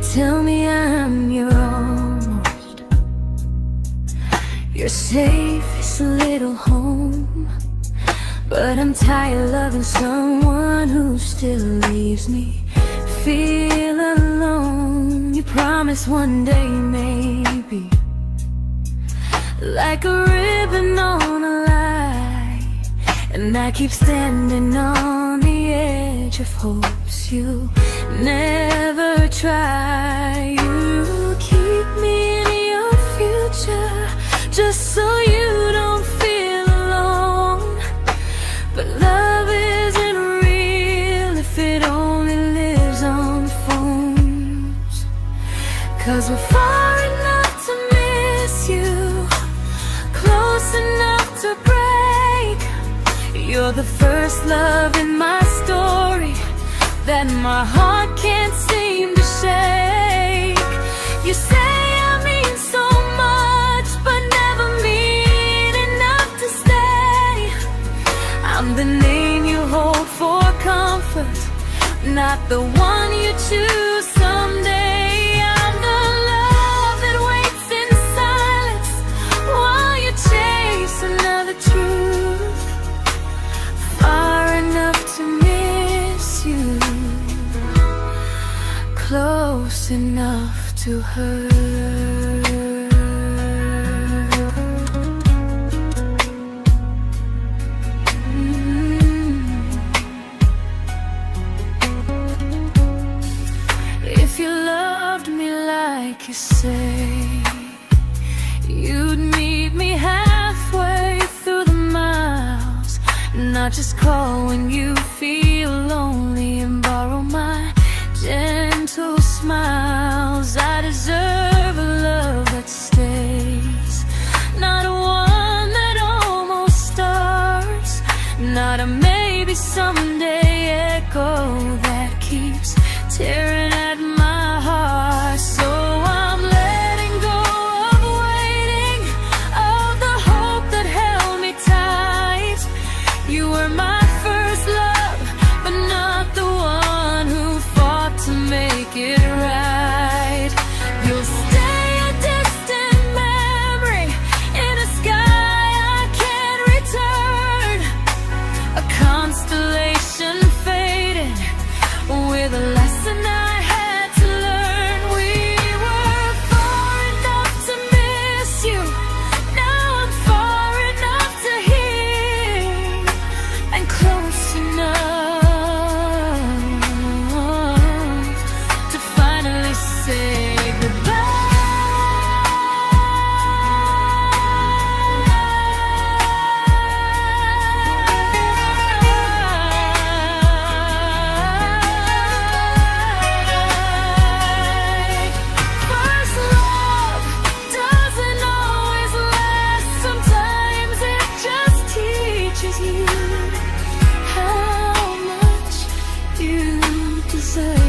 tell me I'm your almost, your safest little home. But I'm tired loving someone who still leaves me feel alone. You promise one day maybe, like a ribbon on a line, and I keep standing on the edge of hopes you never try. You keep me in your future just so you don't feel alone. But love isn't real if it only lives on phones. 'Cause we're far enough to miss you, close enough to break. You're the first love in my story that my heart can't seem to shake. You say I mean so much, but never mean enough to stay. I'm the name you hold for comfort, not the one you choose someday. I'm the love that waits in silence while you chase another truth. Far enough to miss you, close enough to hurt. If you loved me like you say, you'd meet me halfway through the miles, not just call when you feel lonely and borrow my gentle smiles. I deserve a love that stays, not a one that almost starts, not a maybe someday echo that keeps tearing at my heart. So I'm letting go of waiting, of the hope that held me tight. You were my first love, but not the one who fought to make it right. You'll stay a distant memory in a sky I can't return, a constellation faded with a lesson I had to learn. We were far enough to miss you, now I'm far enough to hear, and close enough to finally say goodbye. First love doesn't always last, sometimes it just teaches you how much you deserve.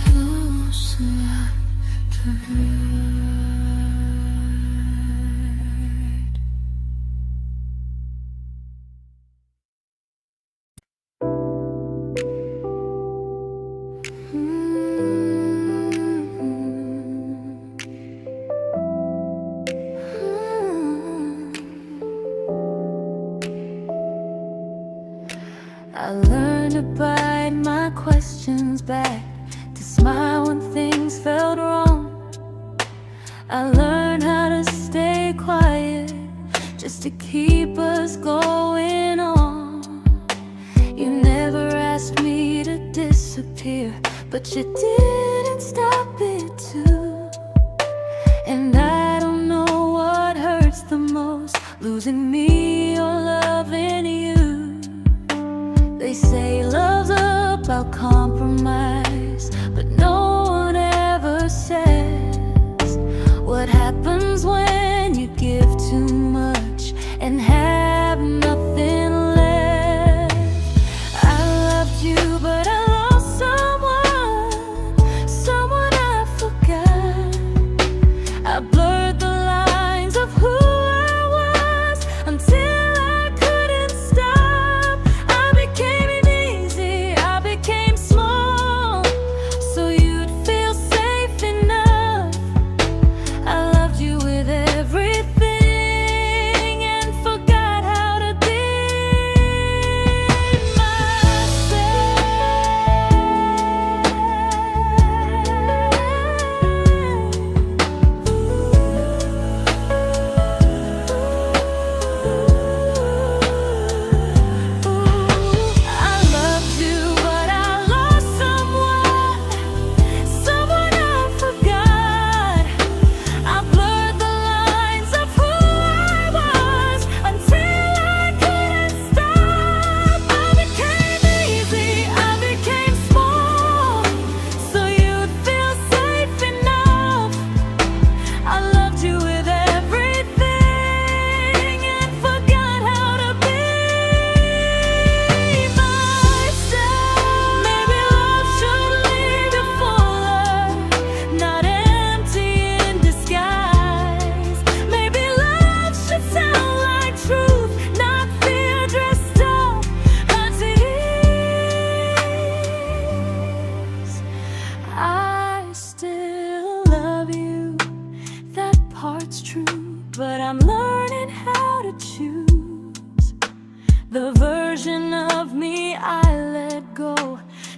Close enough to hurt. I learned to bite my questions back, to smile when things felt wrong. I learned how to stay quiet just to keep us going on. You never asked me to disappear, but you didn't stop it too. And I don't know what hurts the most, losing me or loving you. They say love's about compromise, but no one ever says what happens when you give too much and have nothing left. I loved you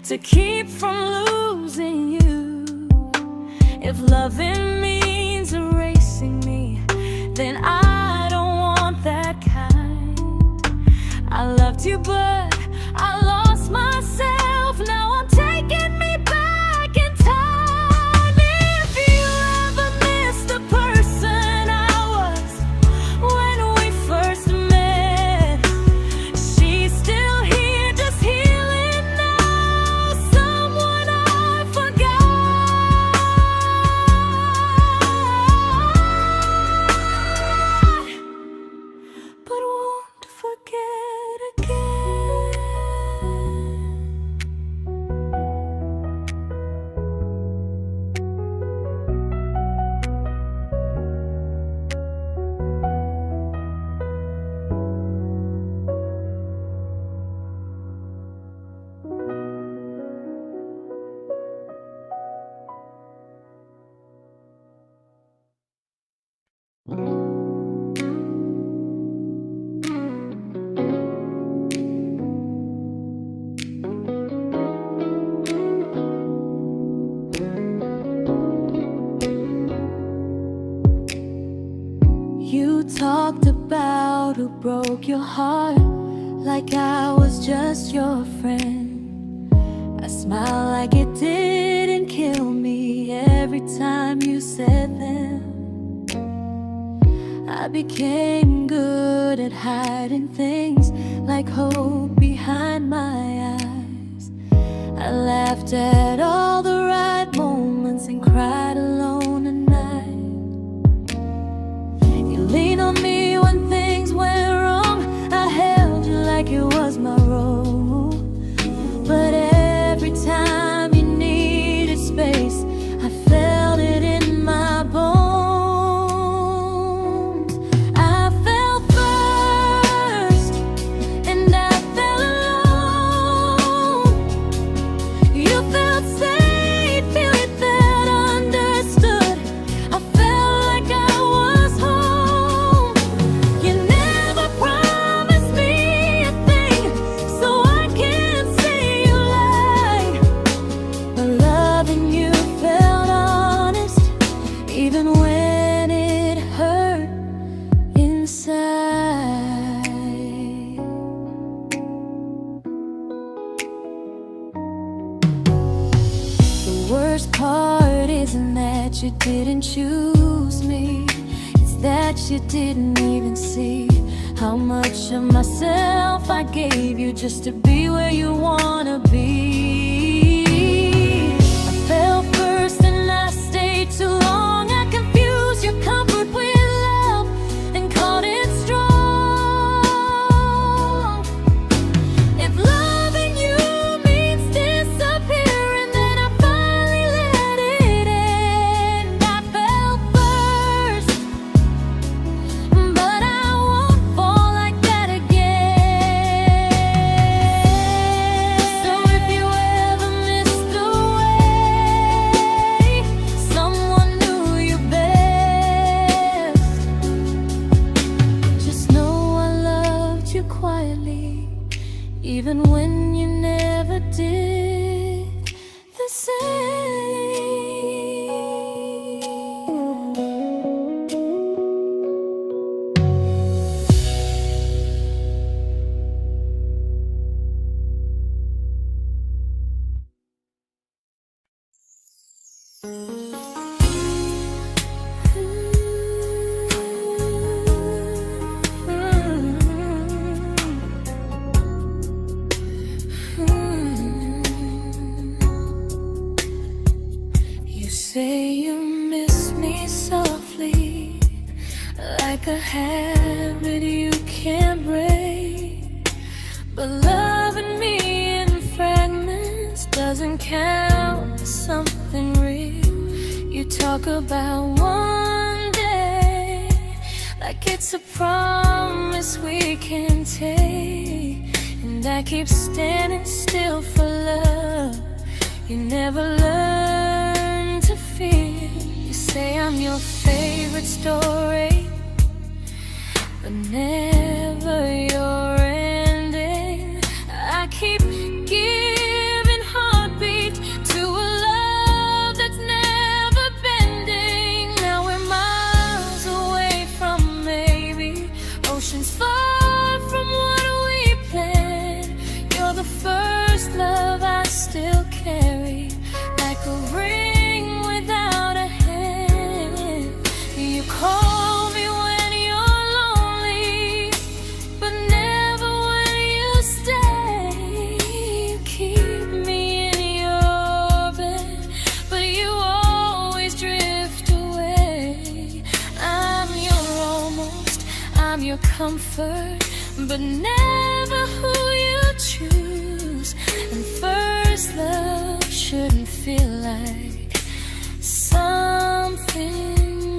to keep from losing you. If loving means erasing me, then I don't want that kind. I loved you, but I lost myself. Now I'm taking me back in time. If you ever miss the person I was when we first met, she's still here, just healing now. Someone I forgot, but won't forget again. You talked about who broke your heart, like I was just your friend. I smiled like it didn't kill me every time you said them. I became good at hiding things like hope behind my eyes. I laughed at all the right moments and cried alone at night. You leaned on me when things went wrong. I held you like it was my role. But every time you needed space, I felt it in my bones. I fell first, and I fell alone. You felt safe, you felt understood. I felt like I was home. You never promised me a thing, so I can't say you lied. But loving you felt honest, even when it hurt inside. The worst part isn't that you didn't choose me, it's that you didn't even see how much of myself I gave you just to be where you wanna be. I fell first and I stayed too long. I confused your comfort with love and called it strong. If loving you means disappearing, then I finally let it end. I fell first, but I won't fall like that again. So if you ever missed the way someone knew you best, just know I loved you quietly, even when you never did the same. You say you miss me softly, like a habit you can't break. But loving me in fragments doesn't count as something real. You talk about one day like it's a promise we can take, and I keep standing still for love. You never learn to feel. You say I'm your favorite story, but never your ending. I keep giving heart a ring without a hand. You call me when you're lonely, but never when you stay. You keep me in your bed, but you always drift away. I'm your almost, I'm your comfort, but never who you choose. And first love shouldn't feel like something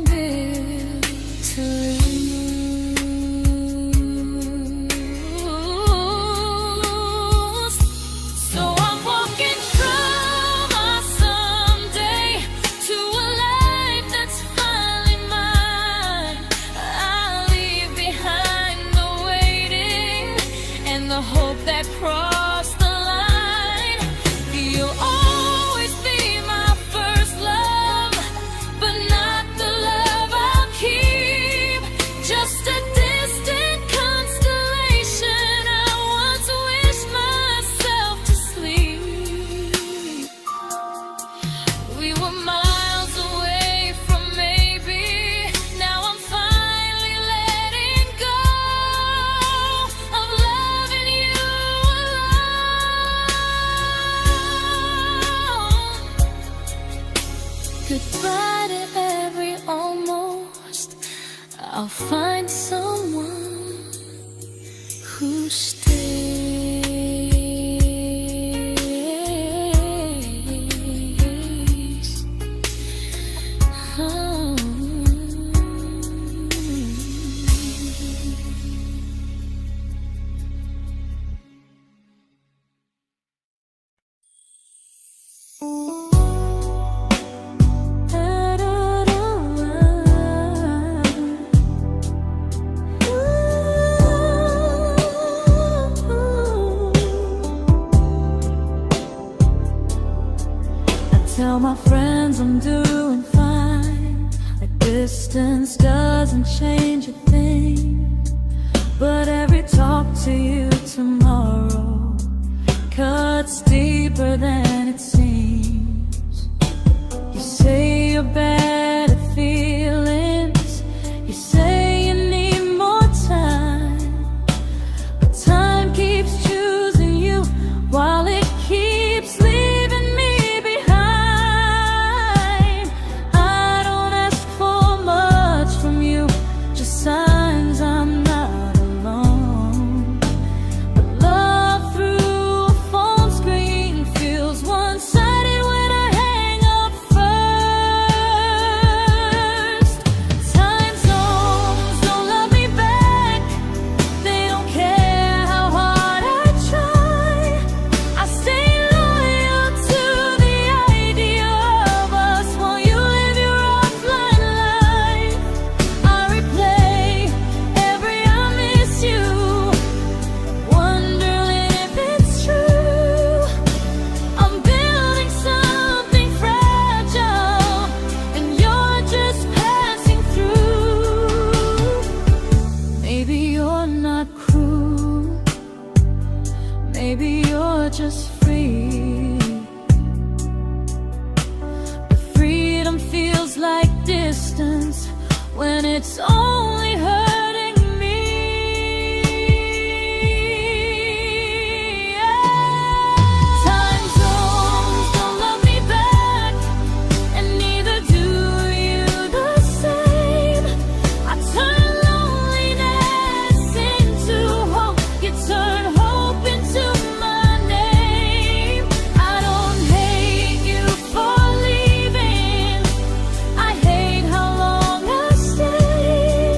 built to lose. So I'm walking from our someday to a life that's finally mine. I'll leave behind the waiting and the hope that crossed the line. You'll always be my first love, but not the love I'll keep. Just a distant constellation I once wished myself to sleep. We were miles away from maybe. Now I'm finally letting go of loving you alone. Goodbye to every almost. I'll find someone who stays. Oh. Tell my friends I'm doing fine, like distance doesn't change a thing. But every talk to you tomorrow cuts deeper than it seems. You say you're bad at feelings, you say you need more time, but time keeps choosing you while it keeps leaving me behind. I don't ask for much from you, just signs I'm not alone. But love through a phone screen feels one-sided when I hang up first. Time zones don't love me back, they don't care how hard I try. I stay loyal to the idea of us while you live your offline life. I replay every I miss you, wondering if it's true. I'm building something fragile, and you're just passing through. Maybe you're not cruel, maybe you're just free. But freedom feels like distance when it's only hurting me. Time zones don't love me back, and neither do you the same. I turn loneliness into hope, you turn hope into my name. I don't hate you for leaving, I hate how long I stayed.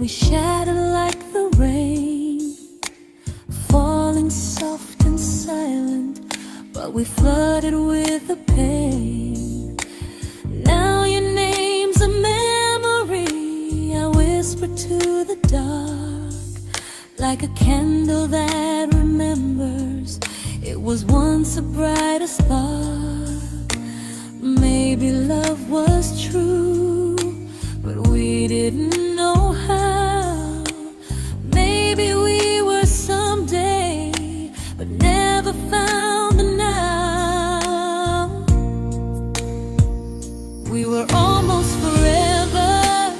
we shattered like the rain, falling soft and silent, but we flooded with the pain. Now your name's a memory I whisper to the dark, like a candle that remembers it was once a brighter spark. Maybe love was true, but we didn't know how. Maybe we were someday, but never found the now. We were almost forever,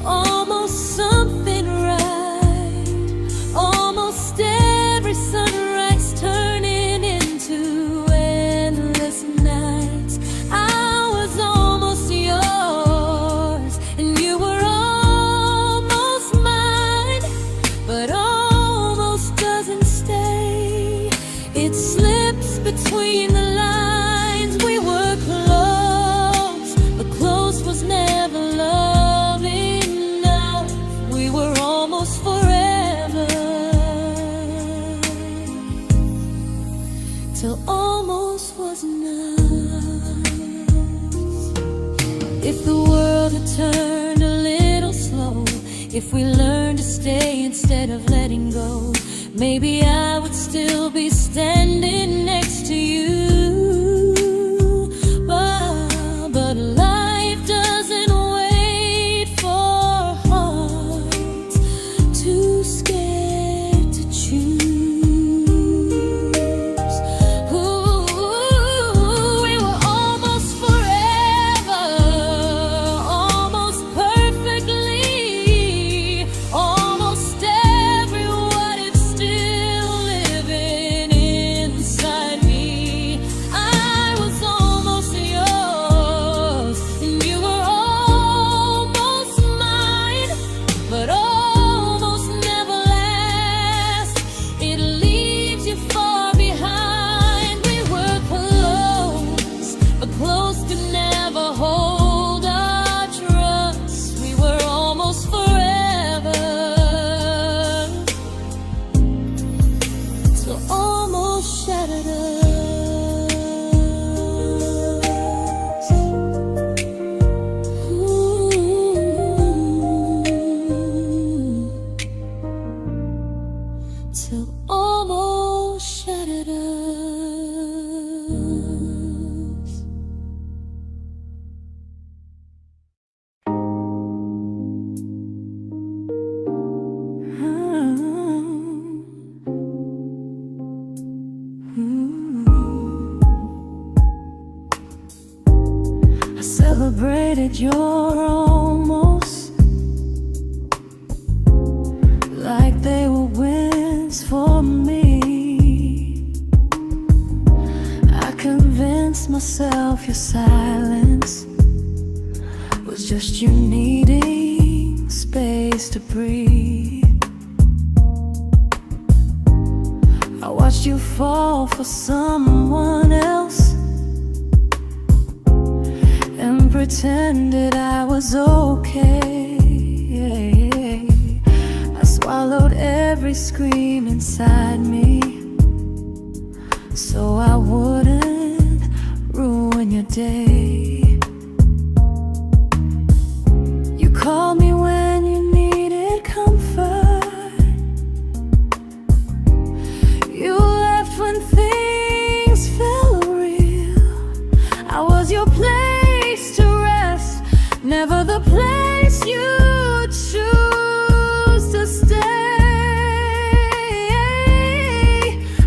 almost something right, almost every sunrise turning into endless nights. I was almost yours, and you were almost mine, but almost doesn't stay. It slips between the lines. We were close, but close was never love enough. We were almost forever, till almost was enough. If the world had turned a little slow, if we learned to stay instead of letting go, maybe I would still be standing next to you. But life doesn't wait for hearts too scared to choose. Ooh, we were almost forever, almost perfectly, almost every what if still living inside me. I was almost yours, and you were almost mine, but almost never lasts. It leaves you far behind. We were close, but close could never hold our trust. We were almost forever, till almost shattered us. Ooh. Till almost shattered us. I celebrated your almost like they were wins for me. I convinced myself your silence was just you needing space to breathe. I watched you fall for someone else and pretended I was okay. I swallowed every scream inside me so I wouldn't ruin your day. You called me when you needed comfort. You left when things felt real. I was your place to rest, never the place you choose to stay.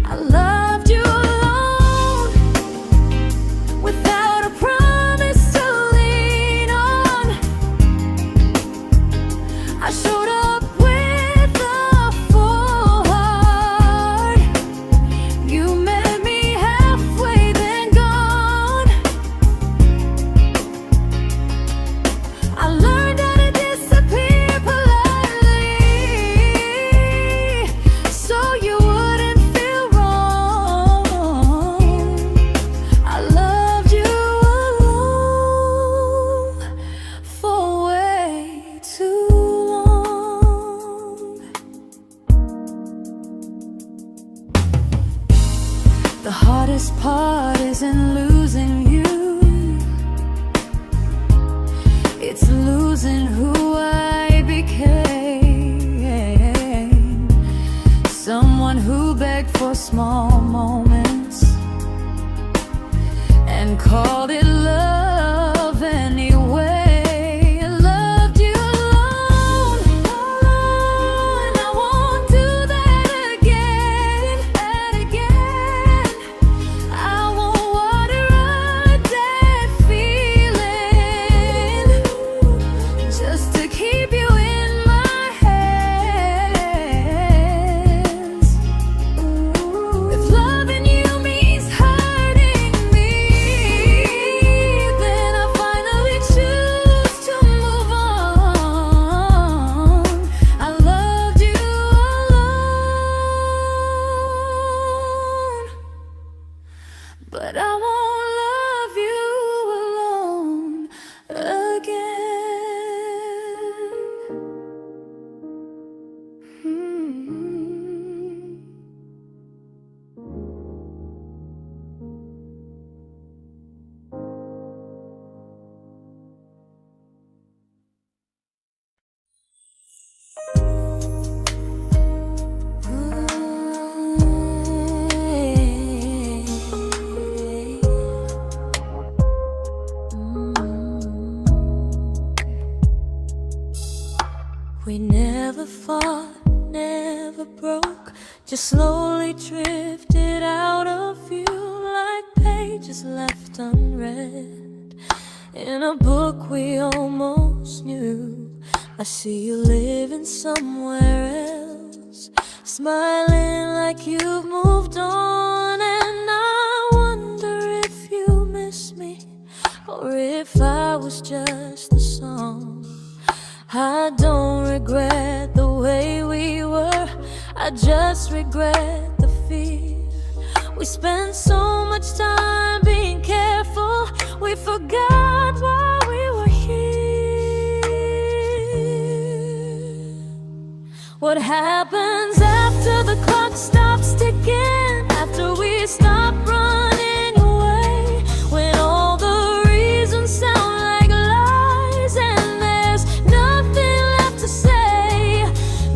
I loved you alone, without a promise. heart isn't losing you, it's losing who I became. Someone who begged for small moments and called it love anyway. Loved you alone, alone. I won't do that again and again. I won't water a dead feeling just to keep you in my hands. If loving you means hurting me, then I finally choose to move on. I loved you alone, but I won't love you alone again. We never fought, never broke, just slowly drifted out of view like pages left unread in a book we almost knew. I see you living somewhere else, smiling like you've moved on, and I wonder if you miss me or if I was just a song. I don't regret the way we were, I just regret the fear. We spent so much time being careful, we forgot why we were here. What happens after the clock stops ticking, after we stop running away, when all the reasons sound like lies and there's nothing left to say?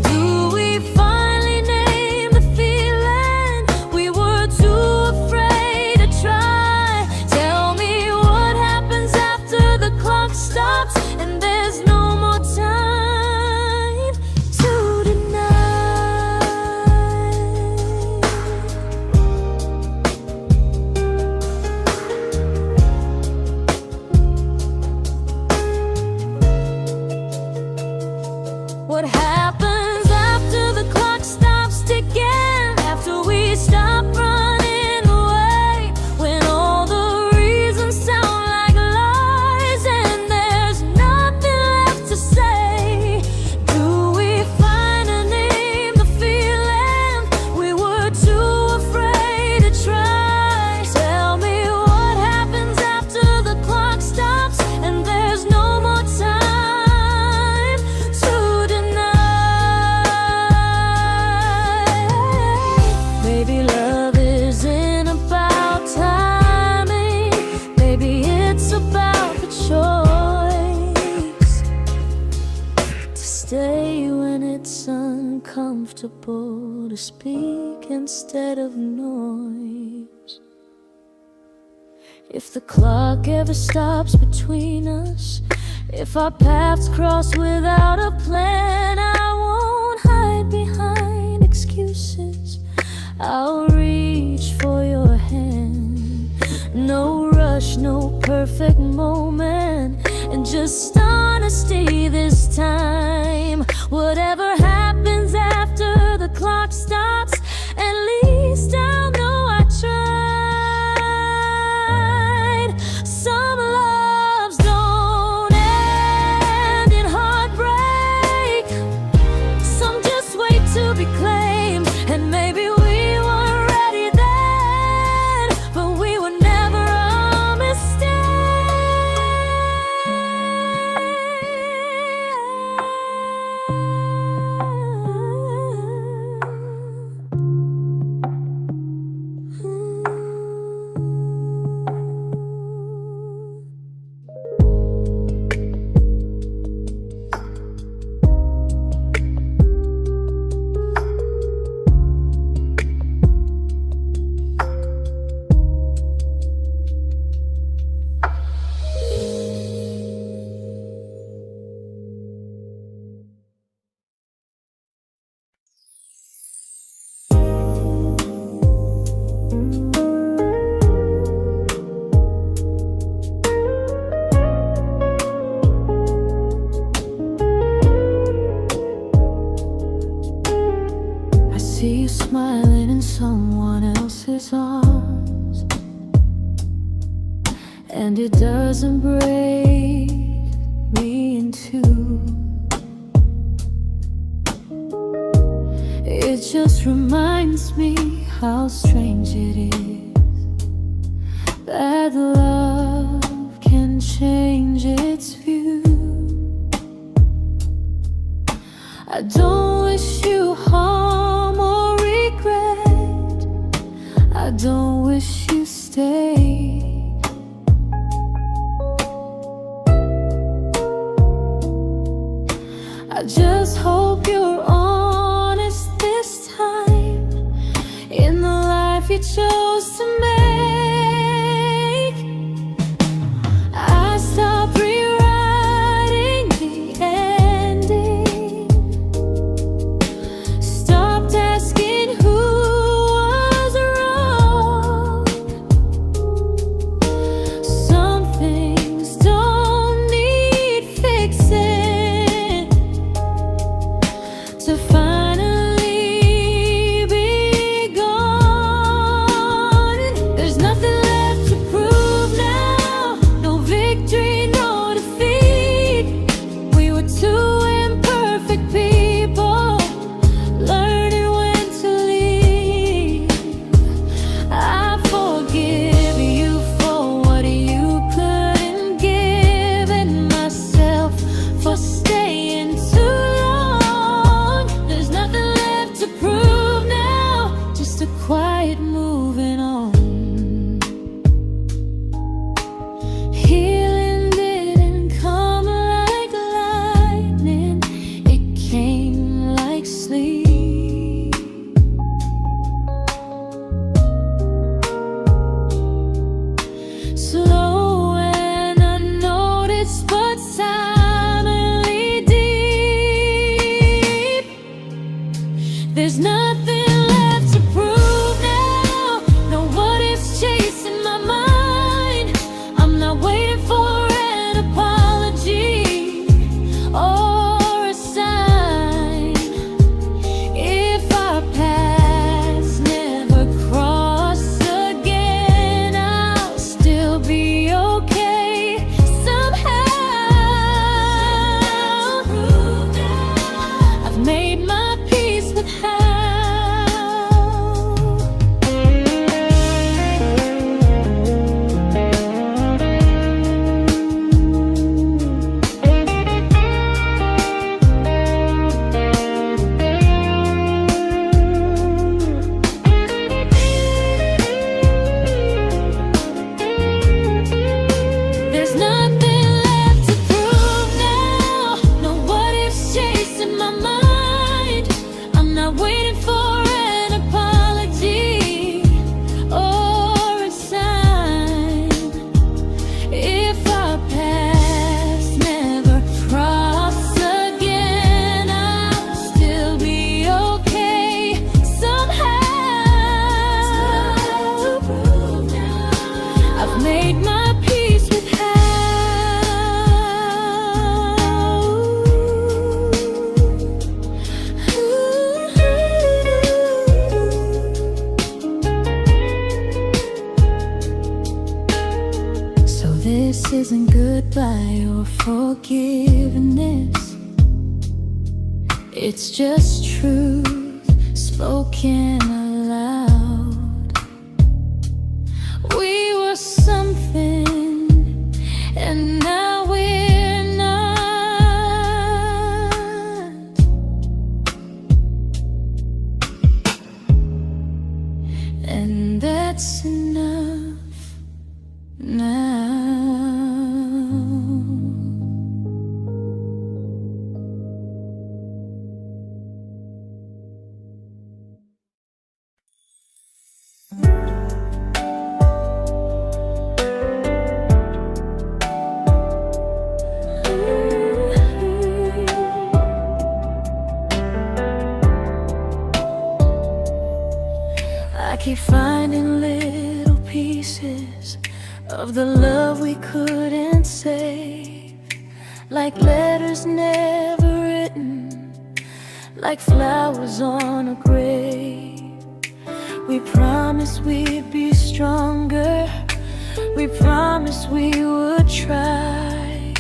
Do we finally name the feeling we were too afraid to try? Tell me what happens after the clock stops and there's no more time to deny. What happens after the clock stops ticking, after we stop running away, when all the reasons sound like lies and there's nothing left to say? Do we finally name the feeling we were too afraid to try? Tell me what happens after the clock stops and there's no more time to deny. Maybe love isn't about timing, maybe it's about the choice to stay when it's uncomfortable, to speak instead of noise. If the clock ever stops between us, if our paths cross without a plan, I won't hide behind excuses, I'll reach for your hand. No rush, no perfect moment, and just honesty this time. Whatever happens after the clock stops, at least I'll know I tried. Some loves don't end in heartbreak, some just wait to be claimed, and maybe we weren't ready then, but we were never a mistake. and it doesn't break me in two. It just reminds me how strange it is that love can change its view. I don't wish you harm or regret. I don't wish you stayed. I just hope you're honest this time in the life you chose to make. I stopped rewriting the ending, stopped asking who was wrong. Some things don't need fixing to finally be gone. There's nothing left to prove now, no victory, no defeat. We were two imperfect people, learning when to leave. I forgive you for what you couldn't give, and myself for staying too long. There's nothing left to prove now, just a quiet moving on. Healing didn't come like lightning, it came like sleep. Slow and unnoticed, but silently deep. There's nothing left to prove now, no what ifs chasing my mind. I'm not waiting for an apology or a sign. If our paths never cross again, I'll still be okay somehow. I've made my peace with how. There's nothing left to prove now, no what ifs chasing my mind. I'm not waiting for an apology or a sign. If our paths never cross again, I'll still be okay somehow. I've made my peace with how. So this isn't goodbye or forgiveness, it's just truth spoken aloud. We were something, and now we're not. And that's enough now. I keep finding little pieces of the love we couldn't save, like letters never written, like flowers on a grave. We promised we'd be stronger, We promised we would try,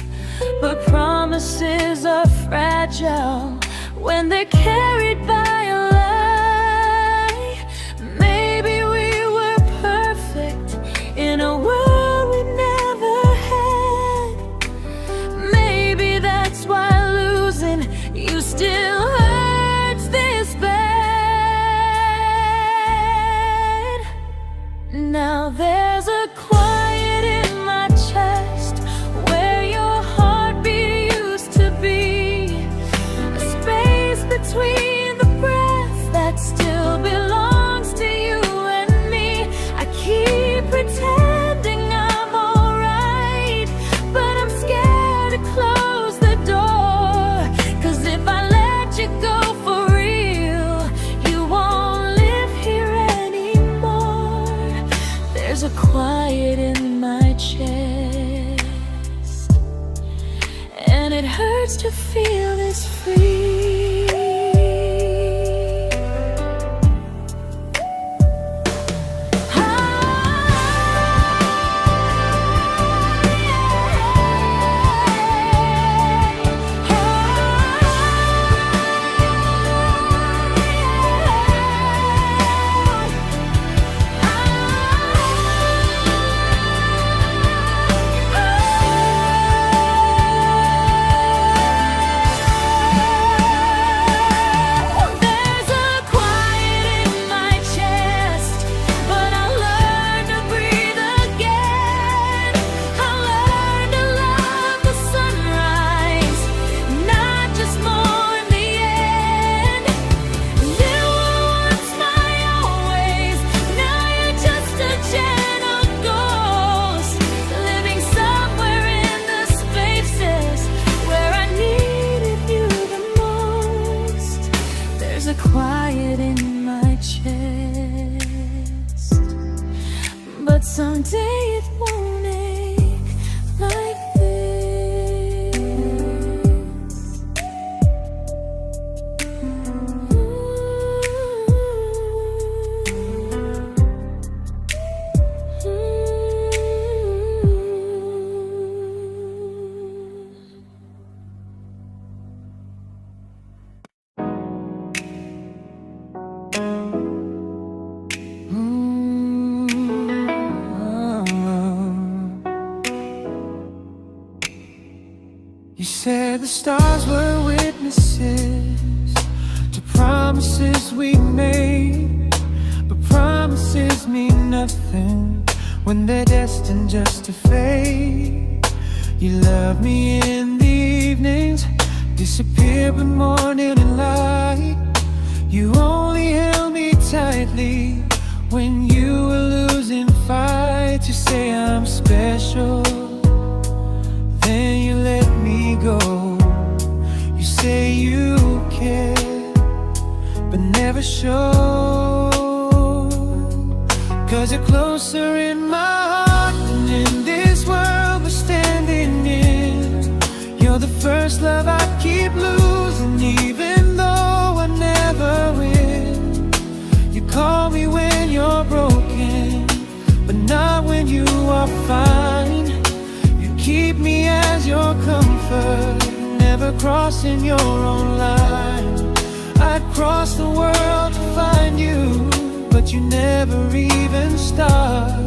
but promises are fragile when they're carried by a lie. Maybe we were perfect in a world we never had. Maybe that's why losing you still hurts this bad. Now there's a quiet in my chest where your heartbeat used to be, a space between the breath that still belongs to you and me. I keep pretending I'm alright, but I'm scared to close the door, 'cause if I let you go for real, you won't live here anymore. There's a quiet in my chest, and it hurts to feel this free. Quiet in my chest, but someday it won't ache like this. You said the stars were witnesses to promises we made, but promises mean nothing when they're destined just to fade. You love me in the evenings, disappear when morning and light. You only held me tightly when you were losing fights. You say I'm special, then you let me go. You say you care, but never show, 'cause you're closer in my heart than in this world we're standing in. You're the first love I keep losing, even though I never win. You call me when you're broken, but not when you are fine. Keep me as your comfort, never crossing your own line. I'd cross the world to find you, but you never even start.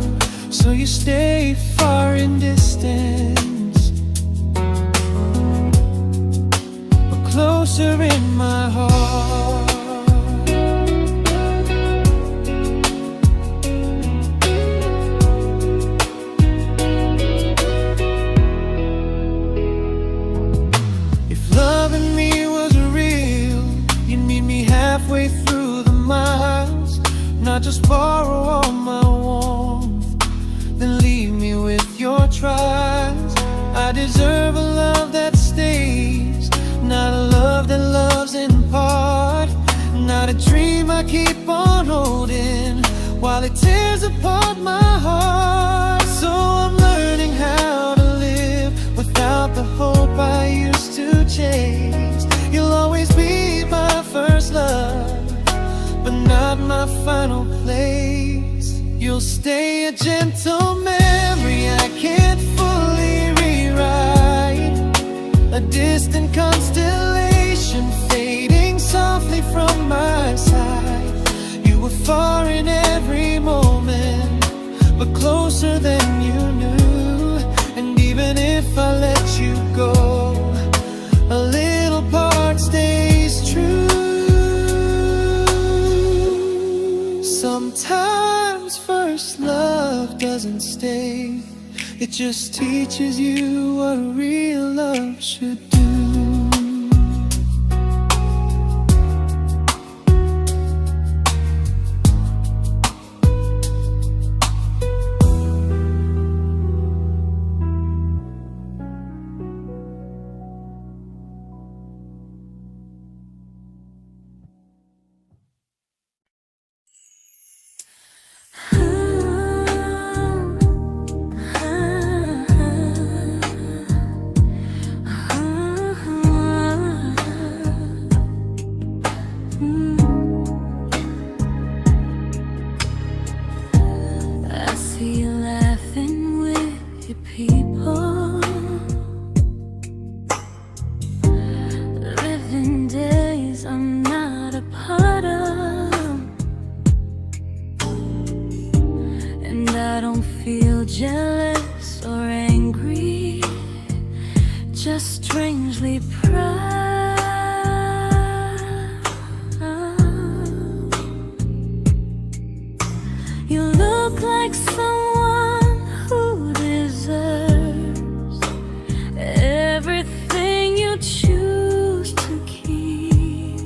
So you stay far in distance, but closer in my heart. Halfway through the miles, not just borrow all my warmth, then leave me with your trials. I deserve a love that stays, not a love that loves in part, not a dream I keep on holding while it tears apart my heart. So I'm learning how to live without the hope I used to chase. You'll always be my first love, but not my final place. You'll stay a gentle memory mistake. It just teaches you what real love should do. Jealous or angry, just strangely proud. You look like someone who deserves everything you choose to keep,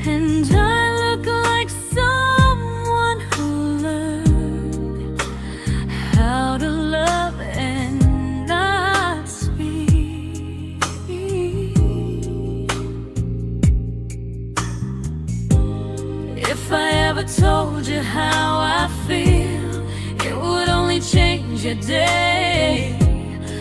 and I look like someone who learned how to love and not speak. If I ever told you how I feel, it would only change your day.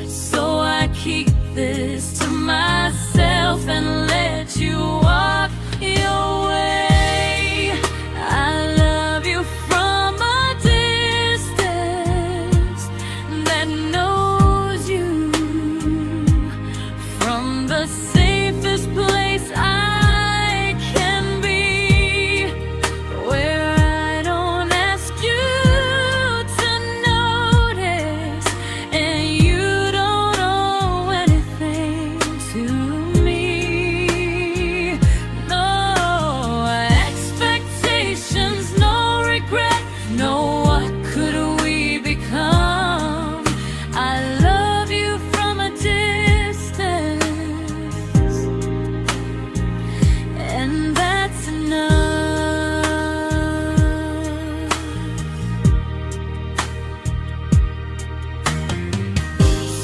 So I keep this to myself and let you walk your way. I love you from a distance that knows you, from the safest place I can be, where I don't ask you to notice and you don't owe anything to me. No expectations, no regret, no what could we become. I love you from a distance, and that's enough.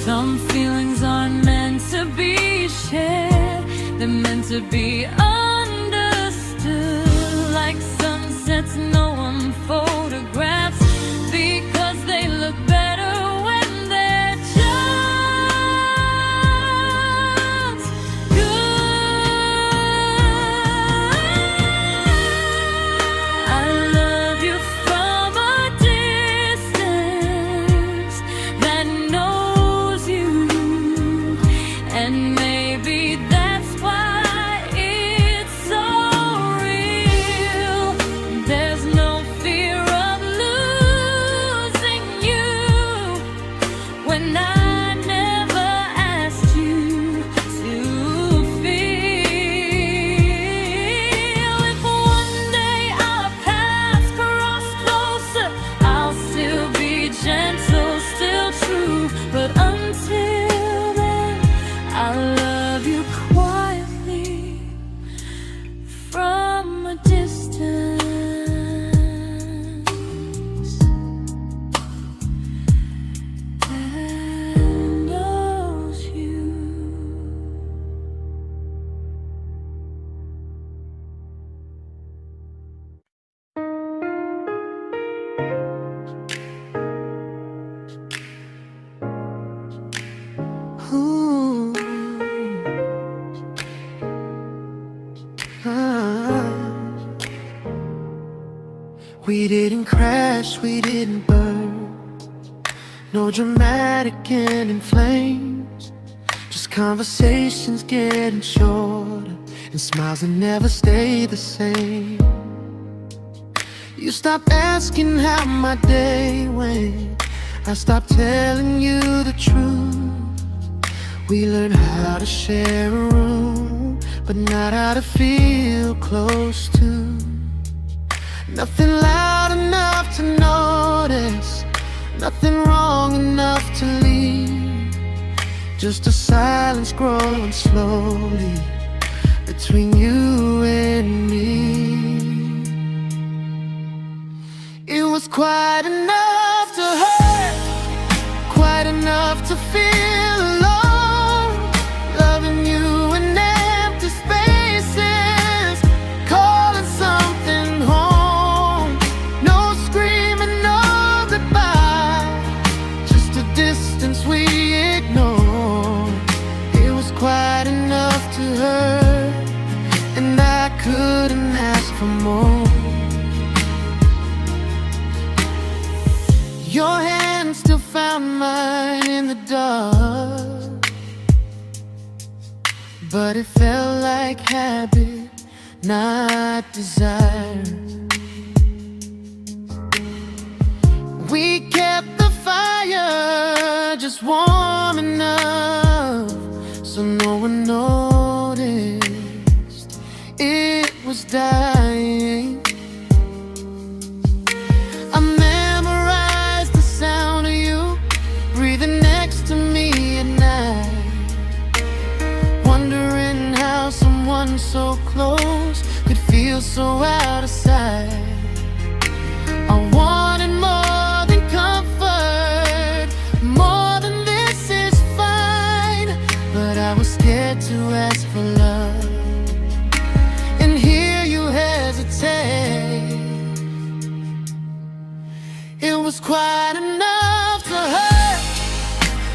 Some feelings aren't meant to be shared, they're meant to be understood, like sunsets no one photographs, because they look better when they're just good. I love you from a distance that knows you, and maybe that's why it's so real. There's no fear of losing you when I never asked you to feel. If one day our paths cross closer, I'll still be gentle, still true, but until then, I love you quietly from a distance that knows you. Ooh. Ah. We didn't crash, we didn't burn, no dramatic end in flames, just conversations getting shorter and smiles that never stay the same. You stopped asking how my day went, I stopped telling you the truth. We learned how to share a room, but not how to feel close to. Nothing loud enough to notice, nothing wrong enough to leave. Just a silence growing slowly between you and me. It was quite enough to hurt, quite enough to feel alone. Loving you in empty spaces, calling something home. No screaming, no goodbye, just a distance we ignored. It was quite enough to hurt, and I couldn't ask for more. Your hand still found mine in the dark, but it felt like habit, not desire. We kept the fire just warm enough so no one noticed it was dying. I memorized the sound of you breathing next to me at night, wondering how someone so close could feel so out of sight. I wanted more than comfort, more than this is fine, but I was scared to ask for love and hear you hesitate. It was quite enough to hurt,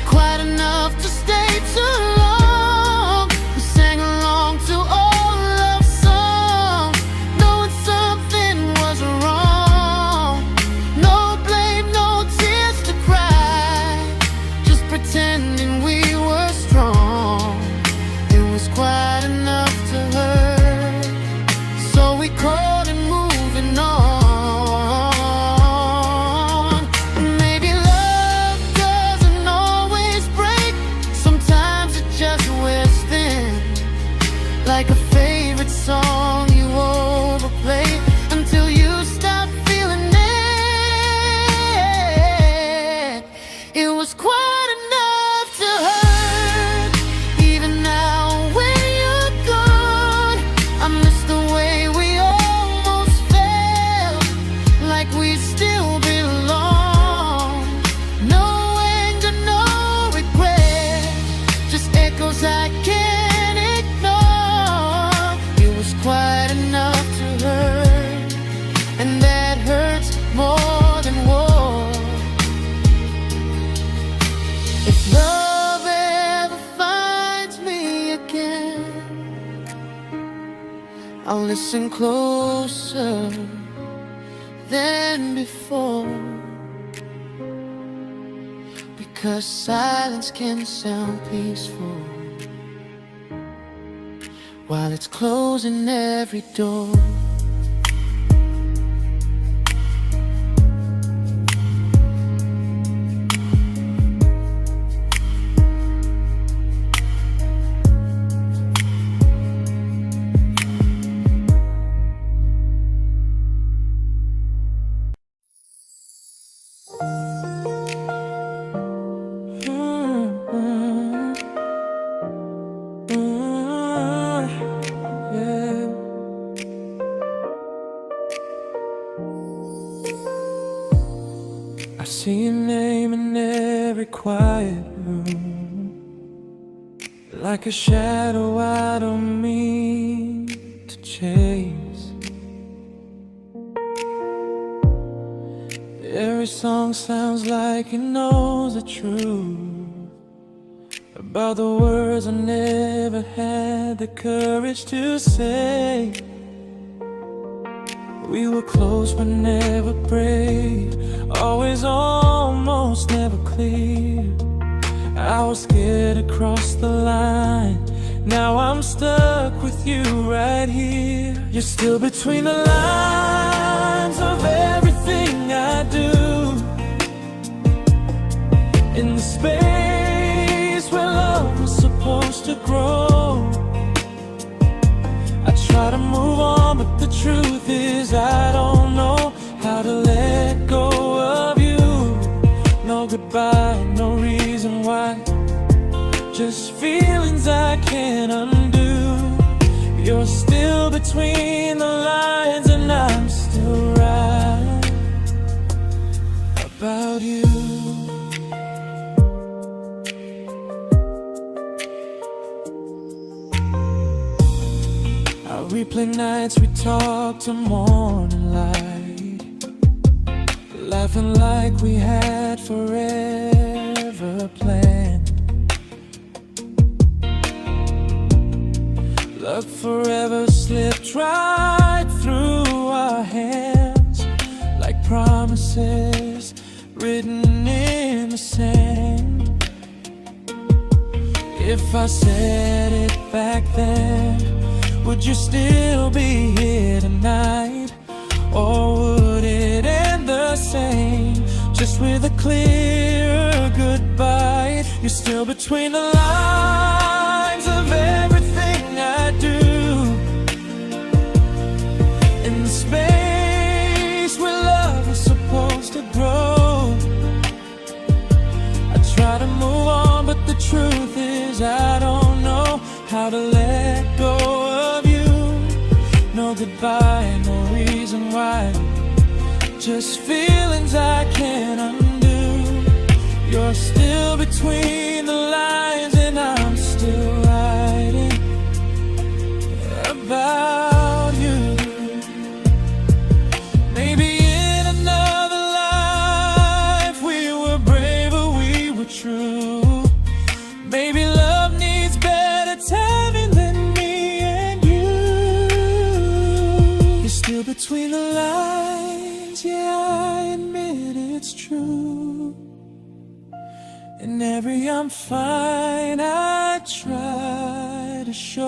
quite enough to stay too long. We sang along to old love songs, knowing something was wrong. No blame, no tears to cry, just pretending we were strong. It was quite enough to hurt, so we called it moving on. Maybe love doesn't always break, sometimes it just wears thin, like a favorite song you overplay until you stop feeling it. It was quite enough to hurt, even now when you're gone. I miss the way we almost felt, like we still belong. No anger, no regret, just echoes I can't ignore. It was quite enough to hurt, and that hurts more than war. If love ever finds me again, I'll listen closer than before, because silence can sound peaceful while it's closing every door. I see your name in every quiet room, like a shadow I don't mean to chase. Every song sounds like it knows the truth about the words I never had the courage to say. We were close but never brave, always almost never clear. I was scared to cross the line, now I'm stuck with you right here. You're still between the lines of everything I do, in the space where love was supposed to grow. I try to move on, but the truth is I don't know about you. I replay nights we talk till morning light, laughing like we had forever planned. Luck forever slipped right through our hands, like promises written in the sand. If I said it back then, would you still be here tonight? Or would it end the same, just with a clear goodbye? You're still between the lines of everything I do, in the space where love is supposed to grow. I try to move on, but the truth is I don't know how to let go of you. No goodbye, no reason why, just feelings I can't undo. You're still between the lines and I'm still writing about you. Maybe in another life we were braver, we were true. Maybe love needs better timing than me and you. You're still between the lines, yeah, I admit it's true. In every I'm fine I try to show.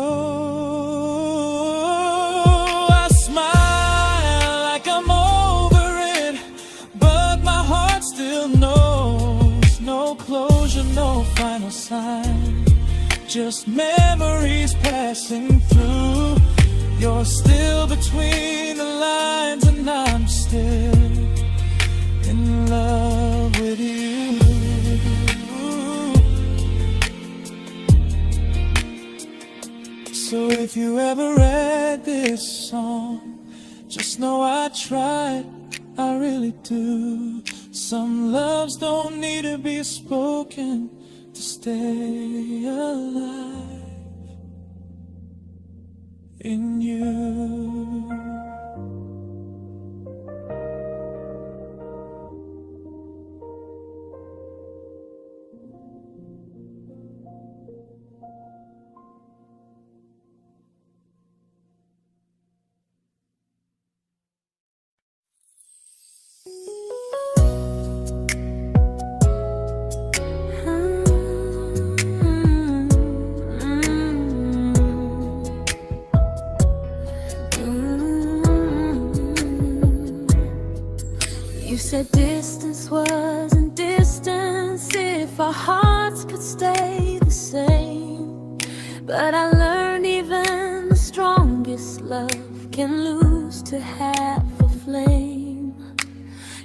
I smile like I'm over it, but my heart still knows. No closure, no final sign, just memories passing through. You're still between the lines and I'm still in love with you. So if you ever read this song, just know I tried, I really do. Some loves don't need to be spoken to stay alive in you. You said distance wasn't distance if our hearts could stay the same. But I learned even the strongest love can lose to half a flame.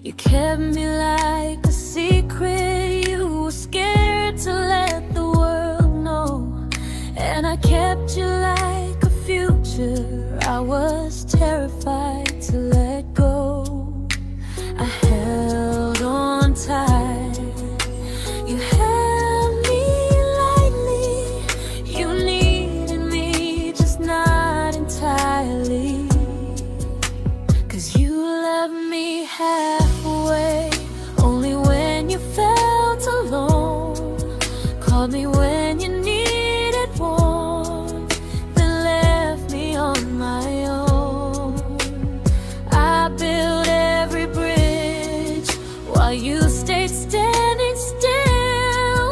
You kept me like a secret you were scared to let the world know. And I kept you like a future I was terrified to let go. I held on tight, you held me lightly. You needed me, just not entirely. 'Cause you loved me halfway, only when you felt alone. Called me when you needed warmth, then left me on my own. I built every bridge while you stayed standing still.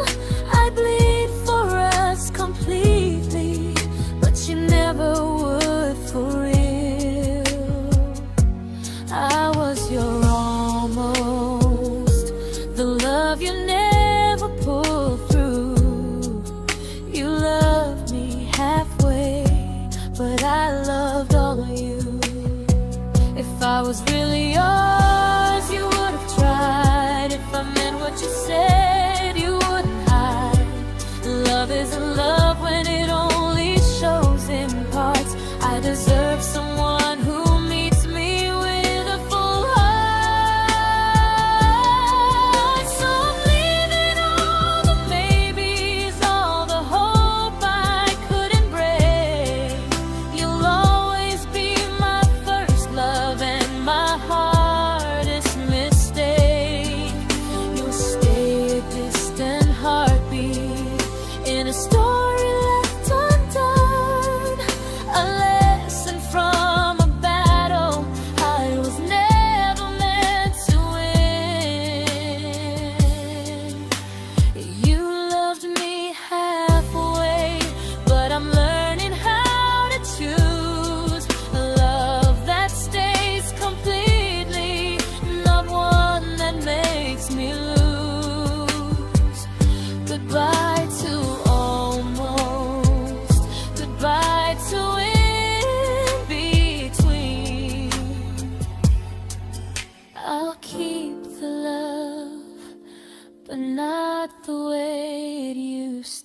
I bleed for us completely, but you never would for real. I was your almost, the love you never pulled through. You loved me halfway, but I loved all of you. If I was really yours, you would have tried. If I meant what you said, you wouldn't hide. Love isn't love when it only shows in parts. I deserve someone who meets me with a full heart.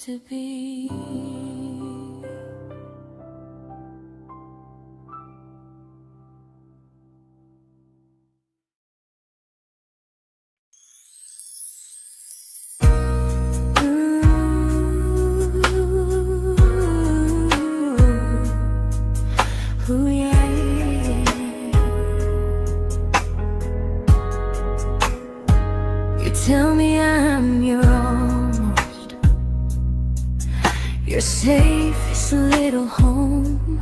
to be. Ooh, yeah, yeah. You tell me I'm your almost, your safest little home.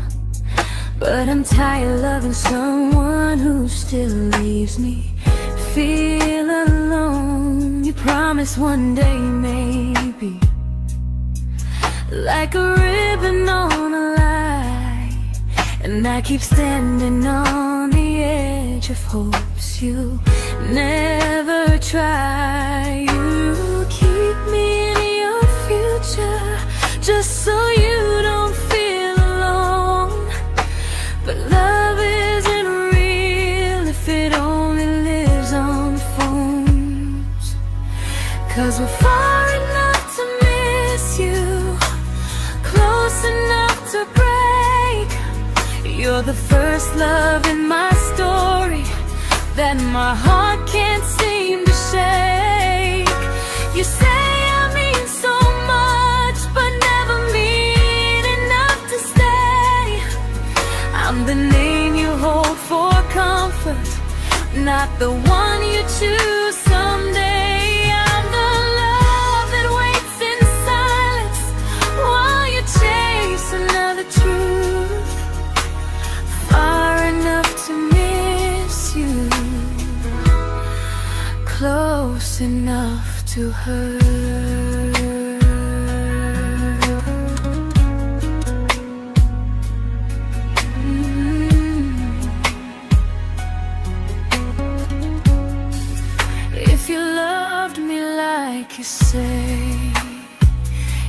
But I'm tired loving someone who still leaves me feel alone. You promise one day maybe, like a ribbon on a line, and I keep standing on the edge of hopes you never try. You keep me in your future just so you don't feel alone. But love isn't real if it only lives on phones. 'Cause we're far enough to miss you, close enough to break. You're the first love in my story that my heart can't seem to shake. You say I mean so much, but never mean enough to stay. I'm the name you hold for comfort, not the one you choose someday. I'm the love that waits in silence while you chase another truth. Far enough to miss you, close enough to hurt. If you loved me like you say,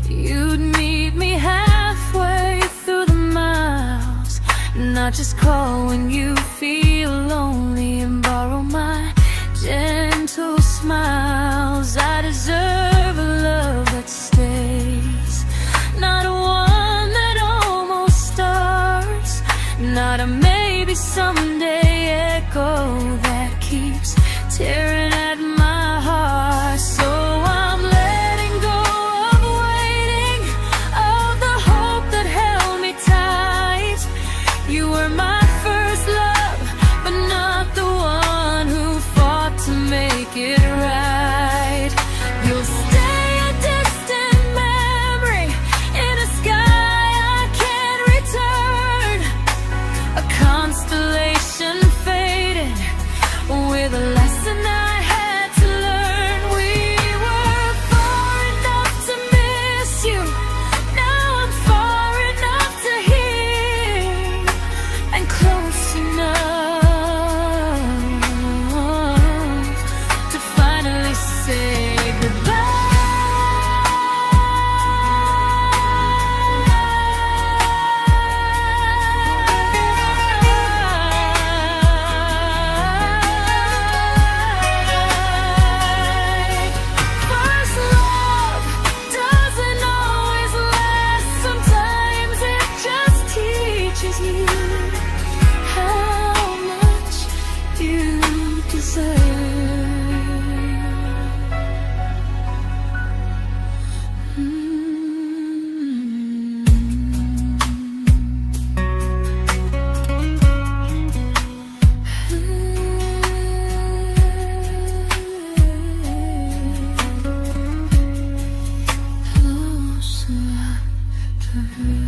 you'd meet me halfway through the miles, not just call when you feel lonely and borrow my gentle smiles. I deserve a love that stays, not one that almost starts, not a maybe someday echo that keeps tearing at my heart. So I'm letting go of waiting, of the hope that held me tight. You were my first love, but not the one who fought to make it right. You'll stay a distant memory in a sky I can't return, a constellation faded with a lesson I had to learn. We were far enough to miss you, now I'm far enough to hear, and close enough to finally say goodbye. First love doesn't always last, sometimes it just teaches you how much you deserve. Close enough to hurt.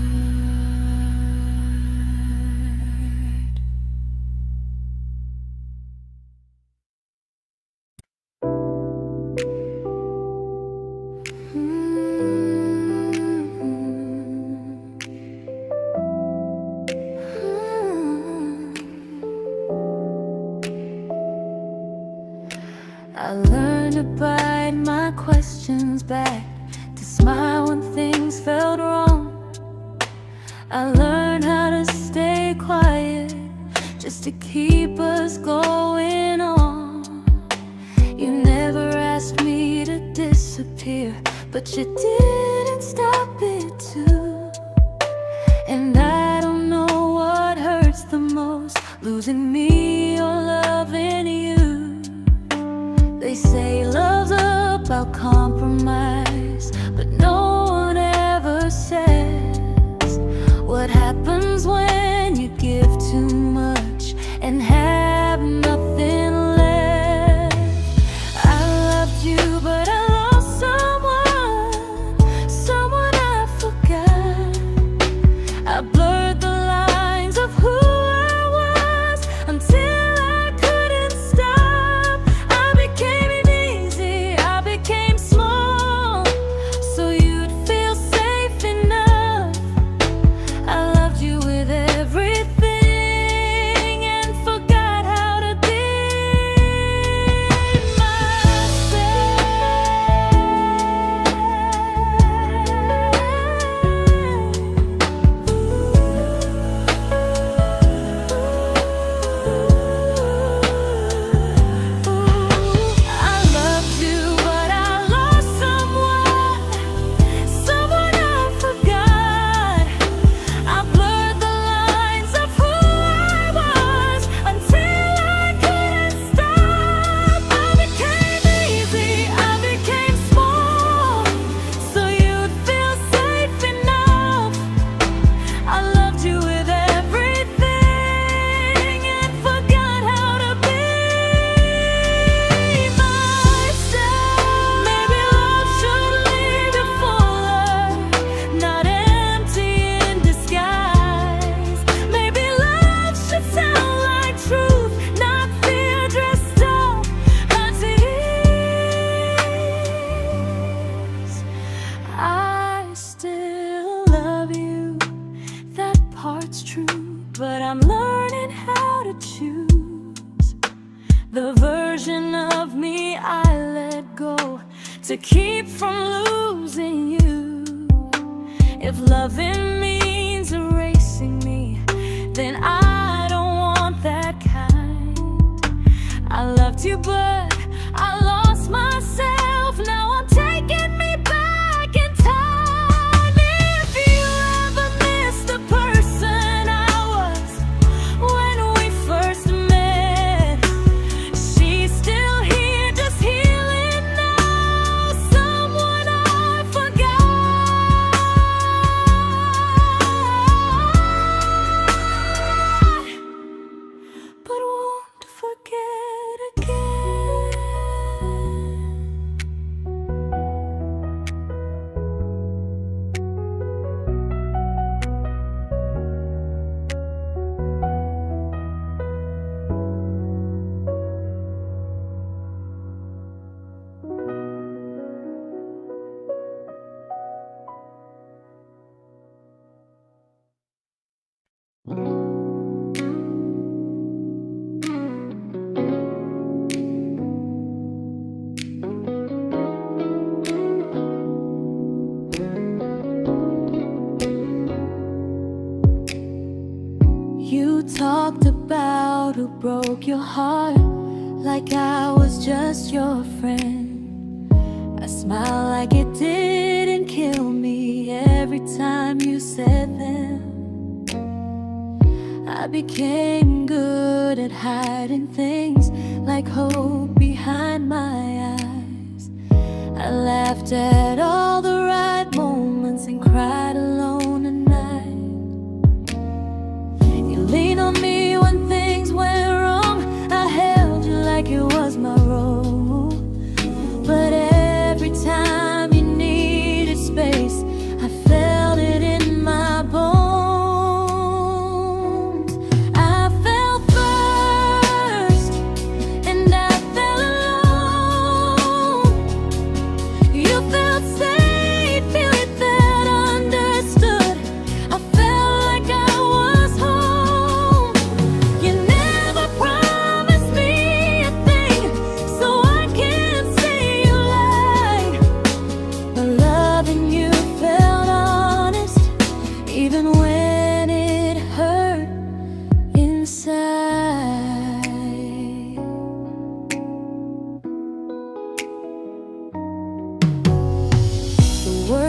I learned to bite my questions back, to smile when things felt wrong. I learned how to stay quiet just to keep us going on. You never asked me to disappear, but you did couldn't stop it too. And I don't know what hurts the most, losing me or loving you. They say love's about compromise, but no one ever says what happens when you give too much and have nothing left. I loved you, but I lost someone I forgot. I blurred the lines of who I was until I couldn't stop. I became easy, I became small, so you'd feel safe enough. I loved you with everything and forgot how to be I loved you, but I lost someone I forgot. I blurred the lines of who I was until I couldn't stop. I became easy, I became small, so you'd feel safe enough. I loved you with everything and forgot how to be myself. Maybe love should leave you fuller, not empty in disguise. Maybe love should sound like truth, not fear dressed up as ease. I still love you, that part's true, but I'm learning how to choose the version of me I let go to keep from losing you. If loving means erasing me, then I don't want that kind. I loved you, but I lost myself. Now I'm taking me back in time. If you ever missed the person I was when we first met, she's still here, just healing now. Someone I forgot, but won't forget again. You talked about who broke your heart like I was just your friend. I smile like it didn't kill me every time you said them. I became good at hiding things like hope behind my eyes. I laughed at all the right moments and cried alone at night. You leaned on me when things went wrong. I held you like it was my role. But every time you needed space, I felt it in my bones. I fell first, and I fell alone. You fell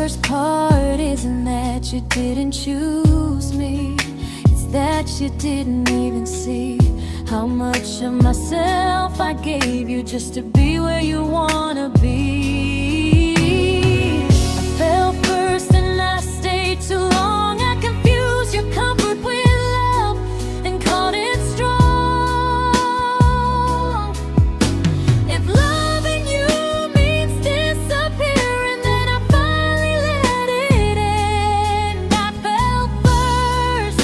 worst part isn't that you didn't choose me, it's that you didn't even see how much of myself I gave you just to be where you wanna be. I fell first and I stayed too long. I confused your comfort with love and called it strong. If loving you means disappearing, then I finally let it end. I fell first,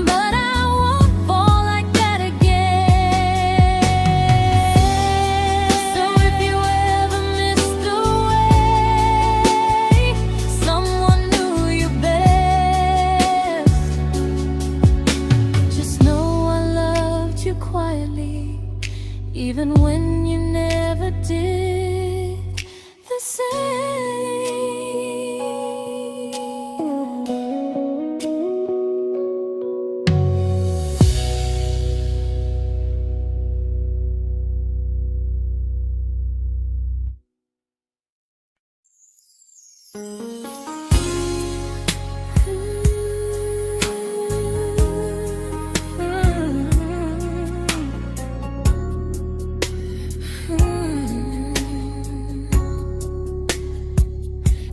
but I won't fall like that again. So if you ever missed the way someone knew you best, just know I loved you quietly, even when you never did the same.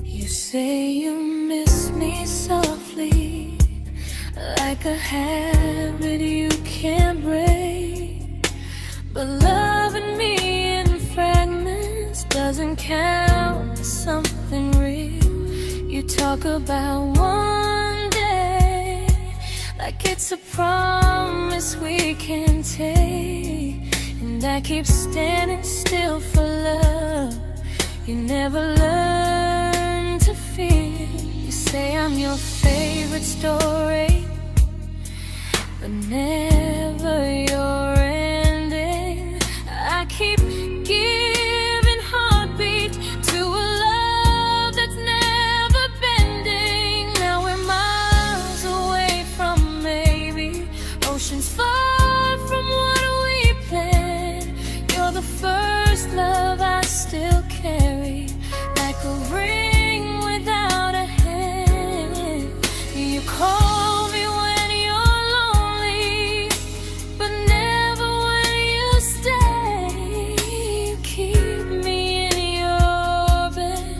You say you miss me softly, like a habit you can't break. But loving me in fragments doesn't count as something real. You talk about one day like it's a promise we can take, and I keep standing still for love. You never learn to feel. You say I'm your favorite story, but never your ending. I keep giving heartbeat to a love that's never bending. Now we're miles away from maybe oceans far from what we planned. You're the first love I still carry, like a ring without a hand. You call me when you're lonely, but never when you stay. You keep me in your bed,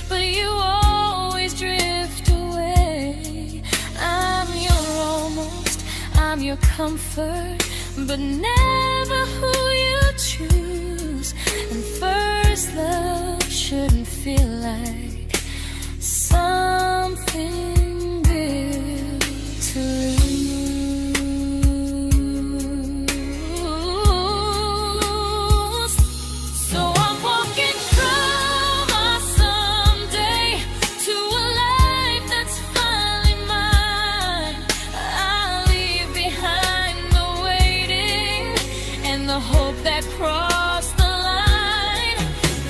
but you always drift away. I'm your almost, I'm your comfort, but never who you choose. And first love shouldn't feel like something built to lose. So I'm walking through my someday to a life that's finally mine. I'll leave behind the waiting and the hope that crossed the line.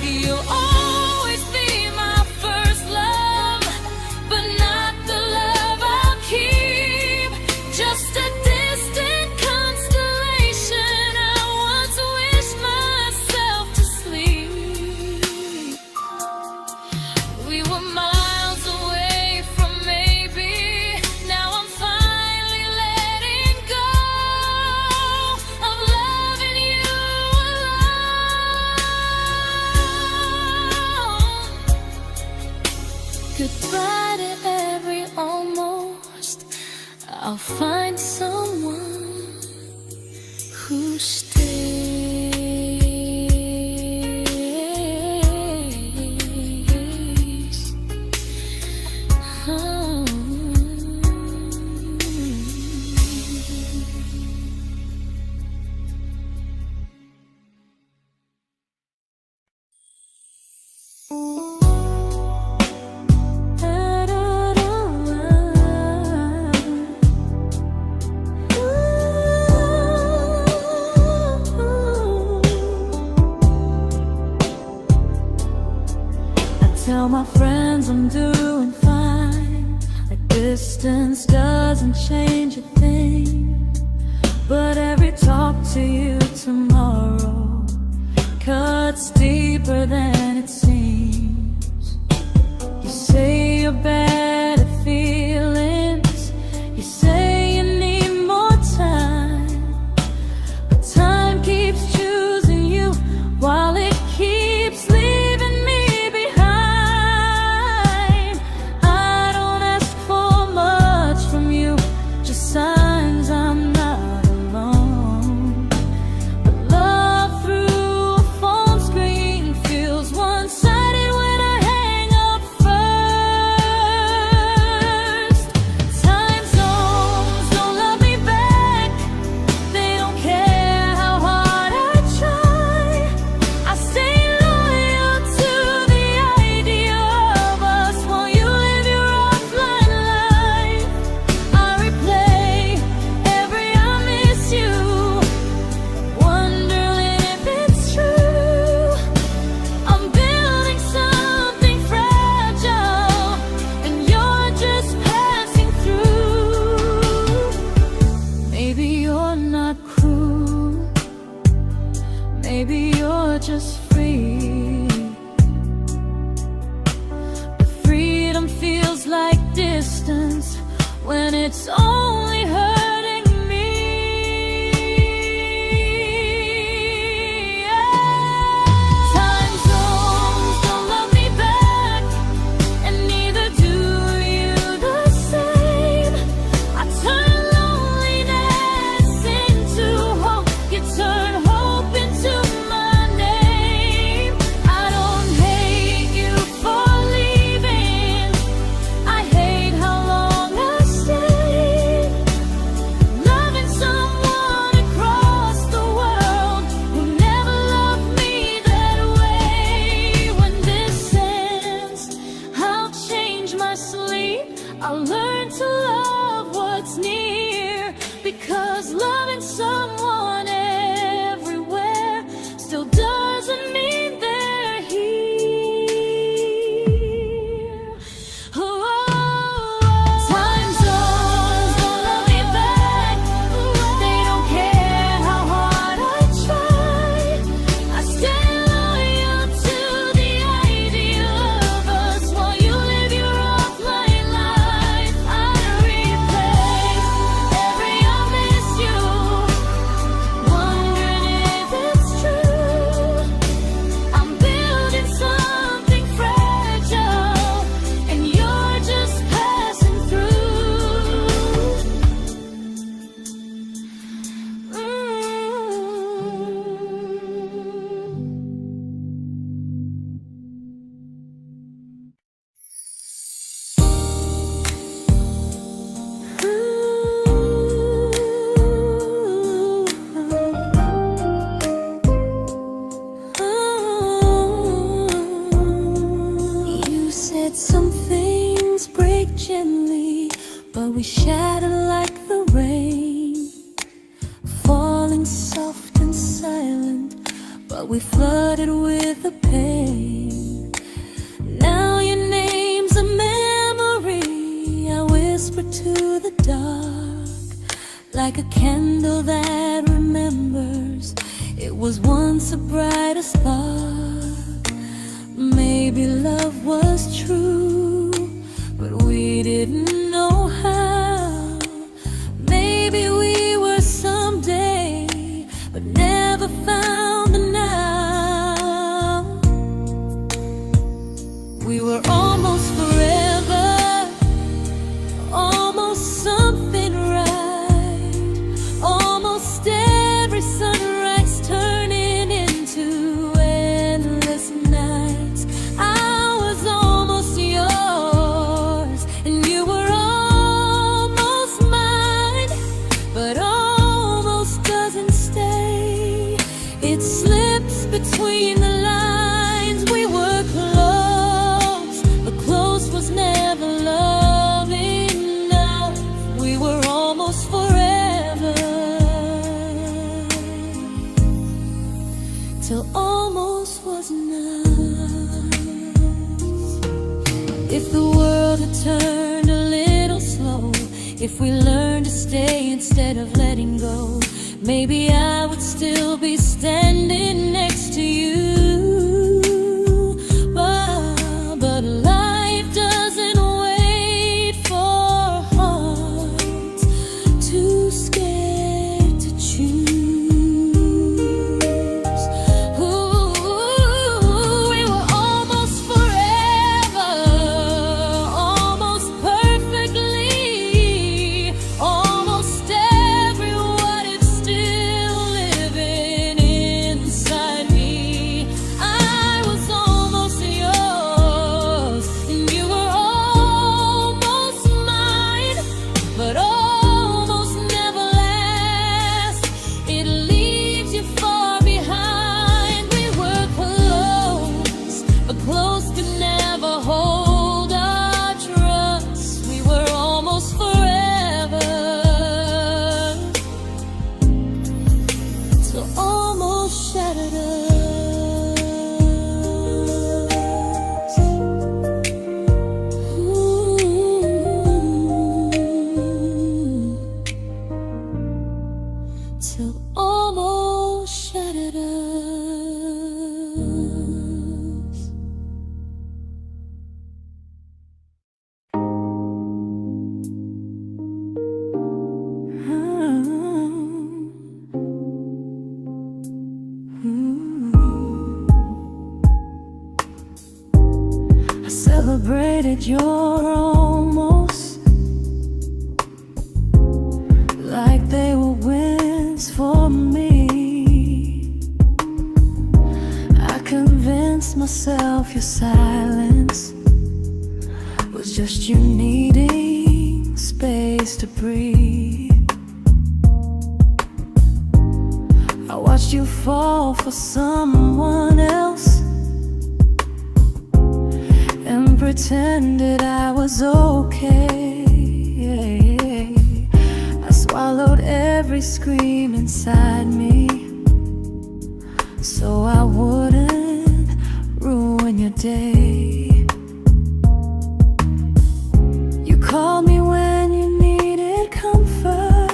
You'll always be my first love, but not the love I'll keep. Just a distant constellation I once wished myself to sleep. We were miles away from maybe. Now I'm finally letting go of loving you alone. Goodbye to every almost. I'll find someone who stays. Oh. Tell my friends I'm doing fine, like distance doesn't change a thing. But every talk to you tomorrow cuts deeper than it seems. your better feelings. You say you need more time, but time keeps choosing you while it keeps leaving me behind. I don't ask for much from you, just signs I'm not alone. But love through a phone screen feels one-sided when I hang up first. Time zones don't love me back, they don't care how hard I try. I stay loyal to the idea of us while you live your offline life. I replay every I miss you, wondering if it's true. I'm building something fragile, and you're just passing through. Maybe you're not cruel, maybe you're just free. But freedom feels like distance when it's only hurting me. Time zones don't love me back, and neither do you the same. I turn loneliness into hope, you turn hope into my name. I don't hate you for leaving, I hate how long I stayed. Loving someone across the world who never loved me that way. When this ends, I'll change my sleep, I'll learn to love what's near, because loving someone everywhere still doesn't mean they're here. Time zones don't love me back, they don't care how hard I try. I stay loyal to the idea of us while you live your offline life. I replay every I miss you, wondering if it's true. I'm building something fragile, and you're just passing through. You said some things break gently, but we shatter like the rain, falling soft and silent, but we flooded with the pain. Now your name's a memory I whisper to the dark, like a candle that remembers it was once a brighter spark. Maybe love was true, but we didn't know how. Maybe we were someday, but never found the now. We were almost forever, almost something right, almost every sunrise turning into endless nights. I was almost yours, and you were almost mine, but almost doesn't stay. It slips between the lines. We were close, but close was never love enough. We were almost forever, till almost was enough. If the world had turned a little slow, if we learned to stay instead of letting go, maybe I would still be standing next to you. But life doesn't wait. celebrated your almost like they were wins for me. I convinced myself your silence was just you needing space to breathe. I watched you fall for someone else and pretended I was okay. I swallowed every scream inside me so I wouldn't ruin your day. You called me when you needed comfort.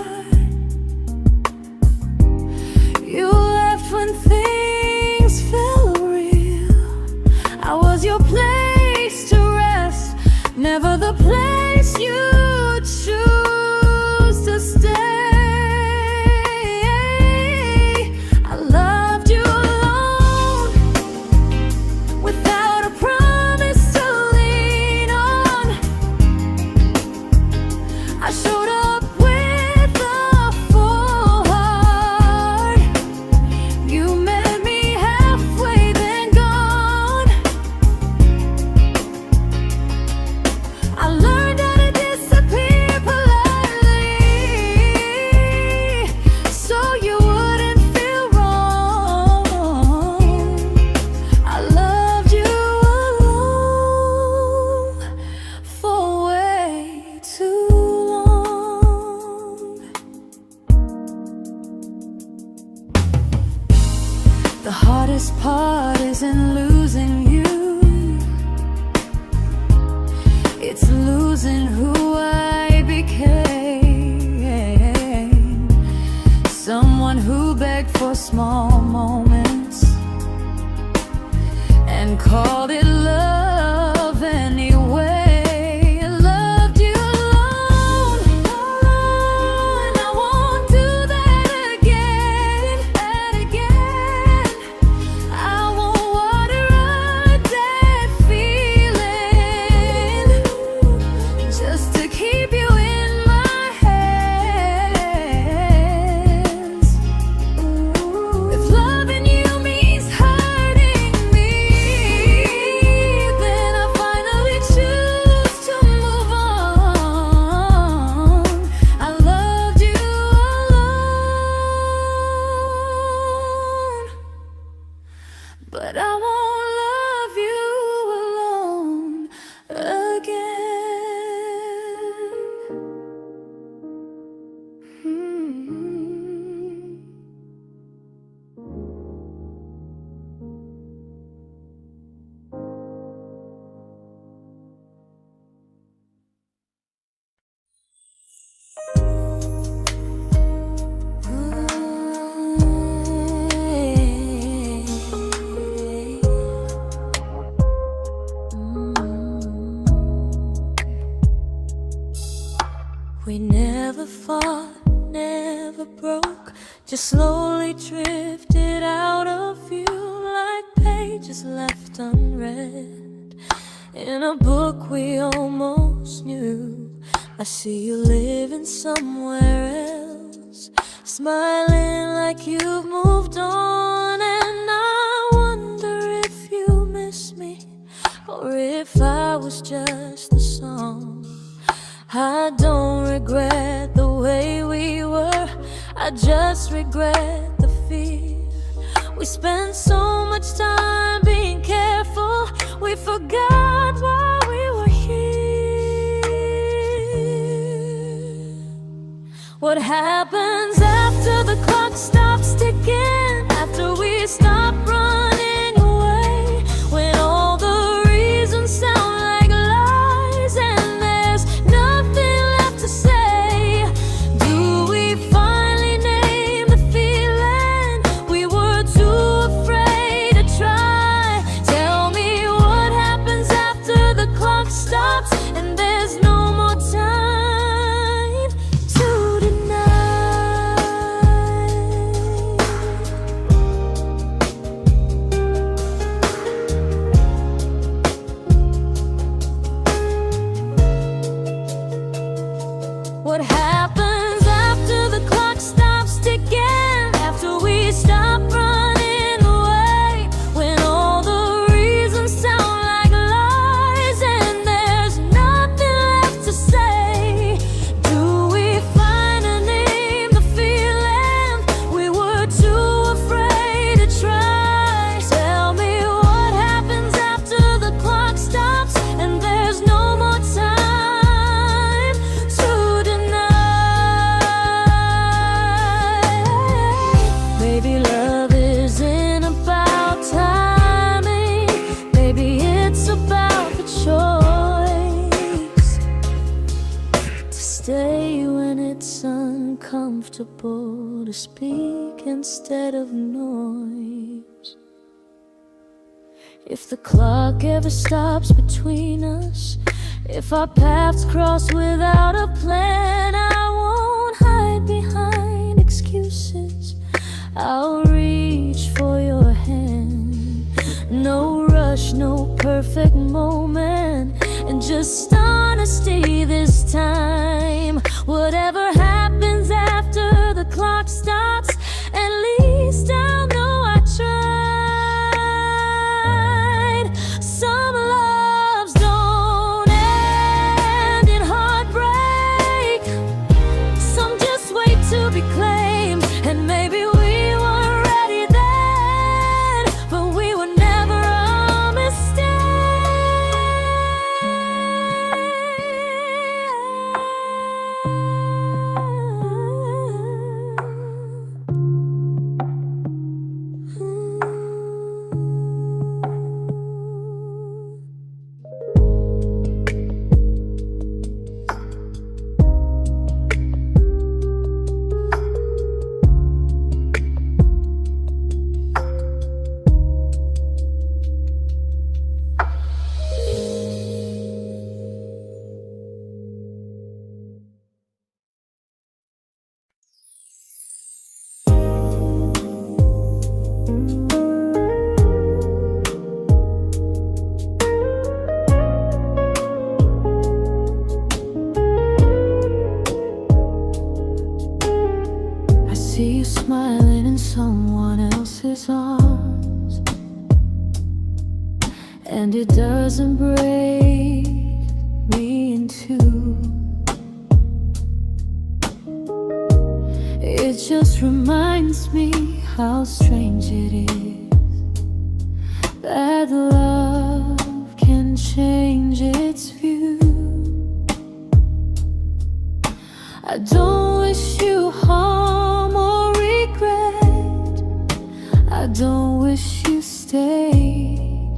You left when things felt real. I was your place to rest, never the place you choose to stay. I loved you alone, without a promise to lean on. I showed up with a full heart. You met me halfway, then gone. I learned how to disappear politely, so you wouldn't feel wrong. I loved you alone for way too long. The hardest part isn't losing you, it's losing who I became. Someone who begged for small moments and called it love anyway. I loved you alone, and I won't do that again. I won't water a dead feeling just to keep you in my hands. If loving you means hurting me, then I finally choose to move on. I loved you alone, but I won't love you alone again. We never fought, never broke, just slowly drifted out of view like pages left unread in a book we almost knew. I see you living somewhere else, smiling like you've moved on, and I wonder if you miss me or if I was just a song. I don't regret the way we were, I just regret the fear. We spent so much time being careful, we forgot why we were here. What happens after the clock stops ticking, after we stop running away, when all the reasons sound like lies and there's nothing left to say? Do we finally name the feeling we were too afraid to comfortable to speak instead of noise. If the clock ever stops between us, if our paths cross without a plan, I won't hide behind excuses. I'll reach for your hand. No rush, no perfect moment, and just honesty this time. Whatever happens after the clock stops, at least I'll know I tried. Some loves don't end in heartbreak, some just wait to be claimed. And maybe we weren't ready then, but we were never a mistake. I see you smiling in someone else's arms, and it doesn't break me in two. It just reminds me how strange it is that love can change its view. I don't wish you harm or regret, I don't wish you stayed.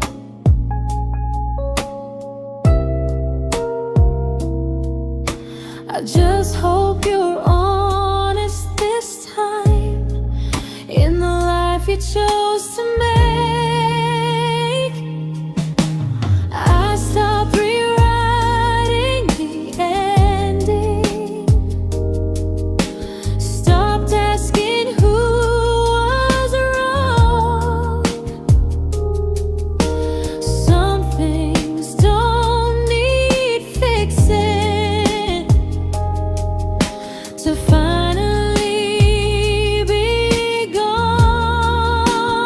I just hope you're honest this time in the life you chose to make. I stopped rewriting the ending, stopped asking who was wrong. Some things don't need fixing to finally be gone.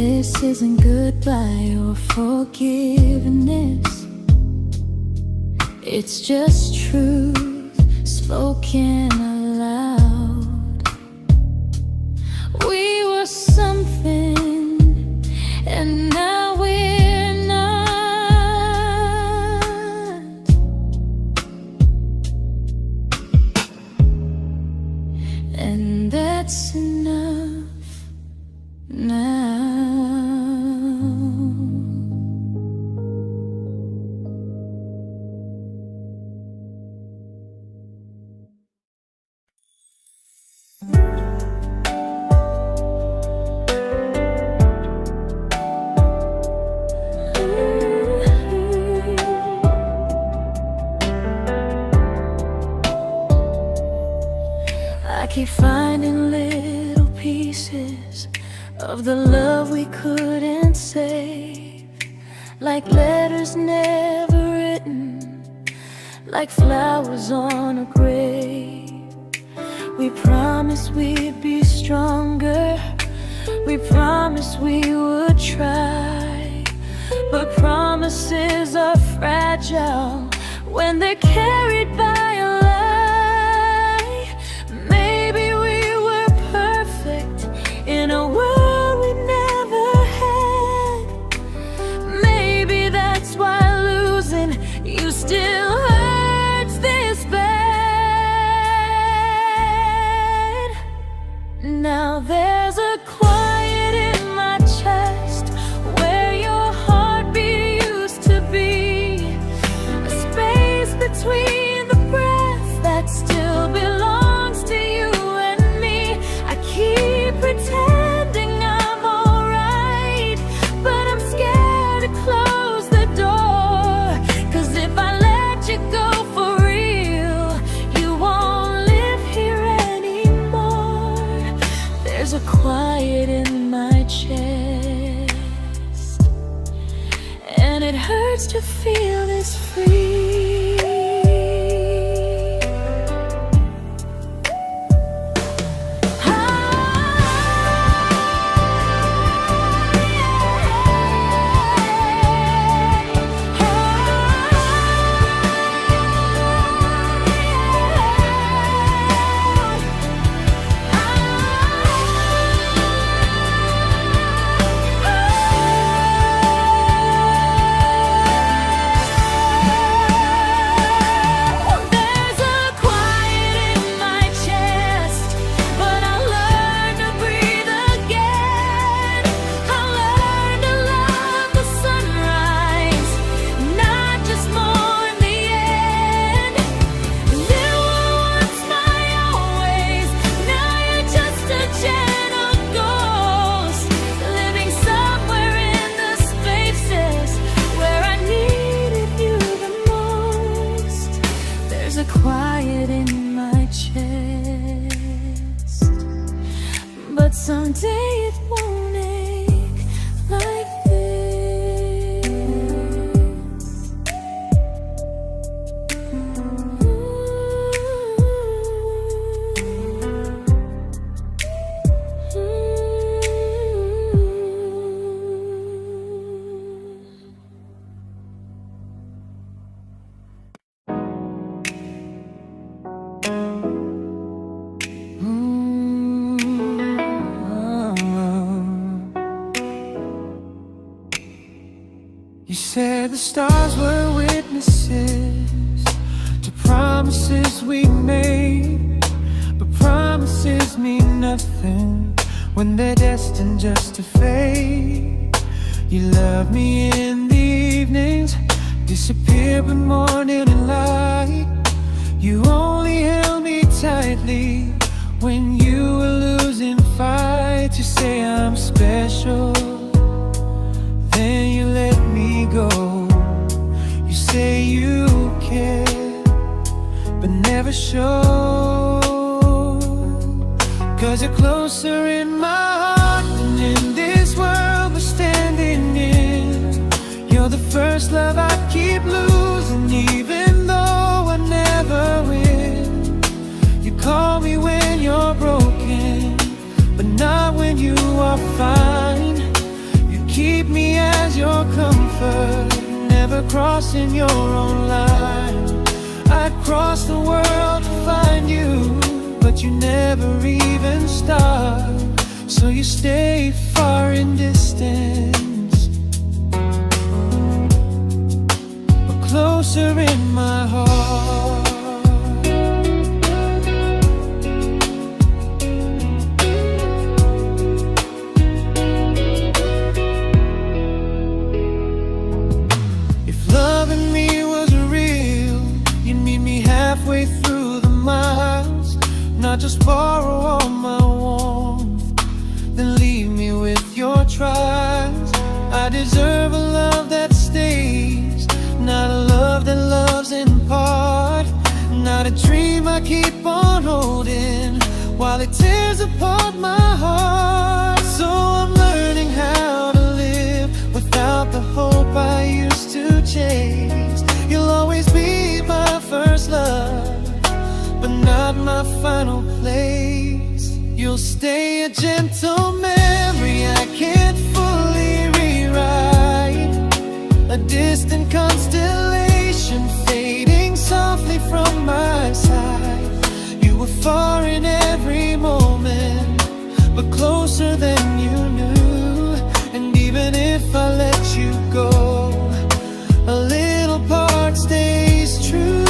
This isn't goodbye or forgiveness. It's just truth spoken aloud. We were something, and now we're not. And that's enough now. I keep finding little pieces of the love we couldn't save, like letters never written, like flowers on a grave. We promised we'd be stronger, we promised we would try, but promises are fragile when they're carried by a lie. Maybe we were perfect in a world we never had. Maybe that's why losing you still hurts this bad. Now there's a quiet in my chest where your heartbeat used to be, a space between the breath that still belongs to you and me. I keep pretending I'm alright, but I'm scared to close the door, 'cause if I let you go for real, you won't live here anymore. There's a quiet in my chest, and it hurts to feel this free. Quiet in my chest, but someday it won't ache like this. You said the stars were witnesses to promises we made, but promises mean nothing when they're destined just to fade. You love me in the evenings, disappear when morning and light. You only held me tightly when you were losing fights. You say I'm special, then you let me go. You say you care, but never show. 'Cause you're closer in my heart than in this world we're standing in. You're the first love I keep losing, even though I never win. You call me when you're broken, but not when you are fine. your comfort, never crossing your own line. I'd cross the world to find you, but you never even start. So you stay far in distance, but closer in my heart. If loving me was real, you'd meet me halfway through the miles, not just borrow all my warmth, then leave me with your trials. I deserve a love that stays, not a love that loves in part, not a dream I keep on holding while it tears apart my heart. So I'm learning how to live without the hope I used to chase. You'll always be my first love, but not my final place. You'll stay a gentle memory I can't fully rewrite, a distant constellation fading softly from my side. You were far in every moment, but closer than you knew. And even if I let you go, a little part stays true.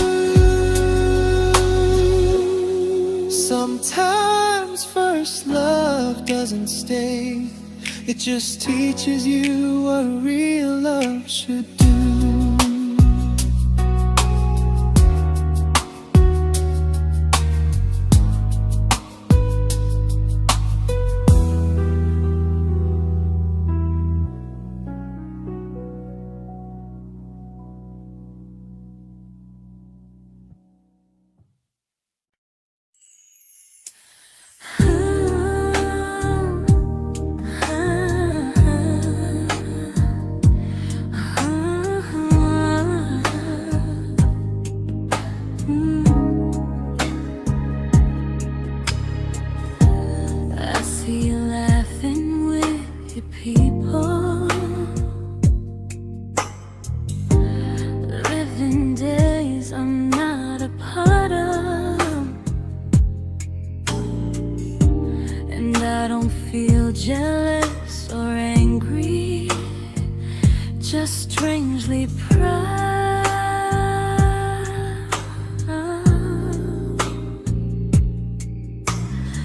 Sometimes first love doesn't stay, it just teaches you what real love should do. I see you laughing with your people, living days I'm not a part of, and I don't feel jealous or angry, just strangely proud.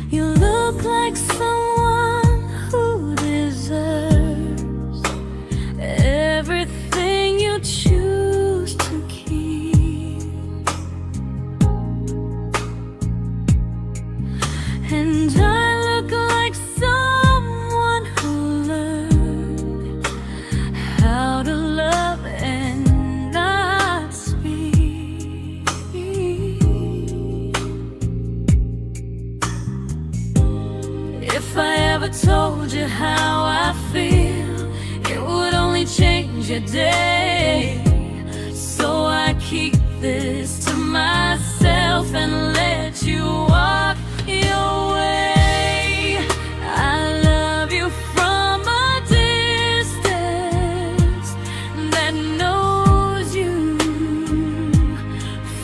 You look like someone who deserves everything you choose to keep, and I look like someone who learned how to love and not speak. If I ever told you how I feel, it would only change your day. So I keep this to myself and let you walk your way. I love you from a distance that knows you,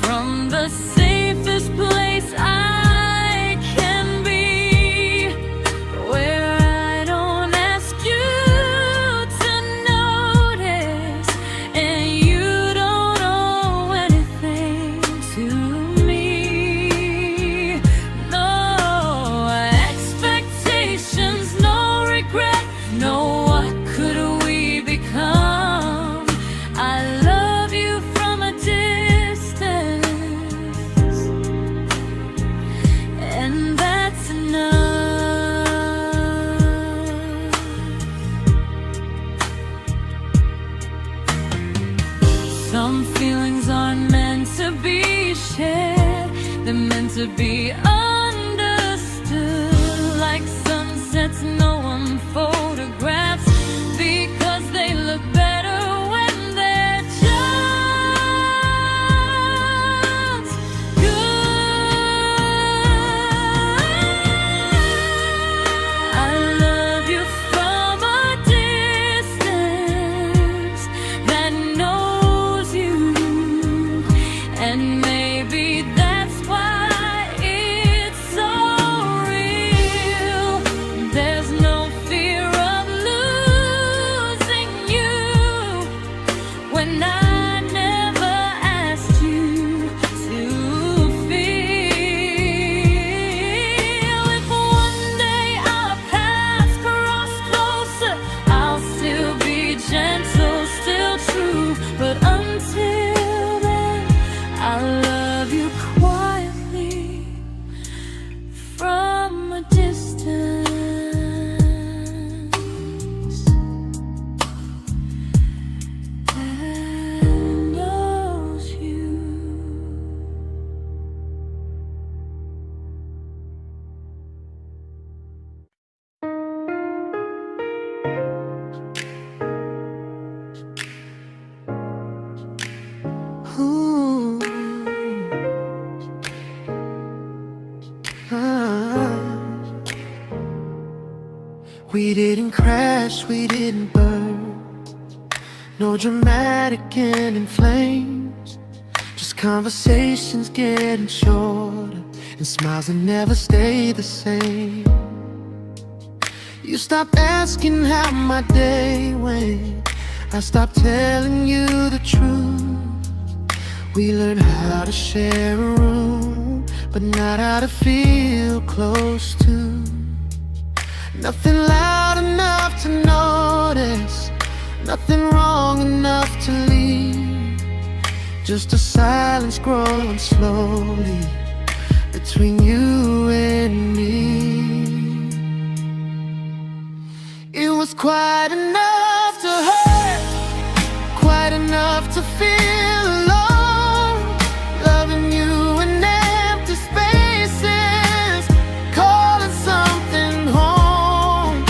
from the safest place I can be, where I don't ask you to notice, and you don't owe anything to me. No expectations, no regret, no what could we become. I love you from a distance, and that's enough. Some feelings aren't meant to be shared, they're meant to be understood, like sunsets no one photographs, because they look better when they're just good. I love you from a distance, We didn't crash, we didn't burn. No dramatic ending flames, just conversations getting shorter and smiles that never stay the same. You stopped asking how my day went, I stopped telling you the truth. We learned how to share a room, but not how to feel close to. Nothing loud enough to notice, nothing wrong enough to leave. Just a silence growing slowly between you and me. It was quite enough to hurt, quite enough to feel alone. Loving you in empty spaces, calling something home.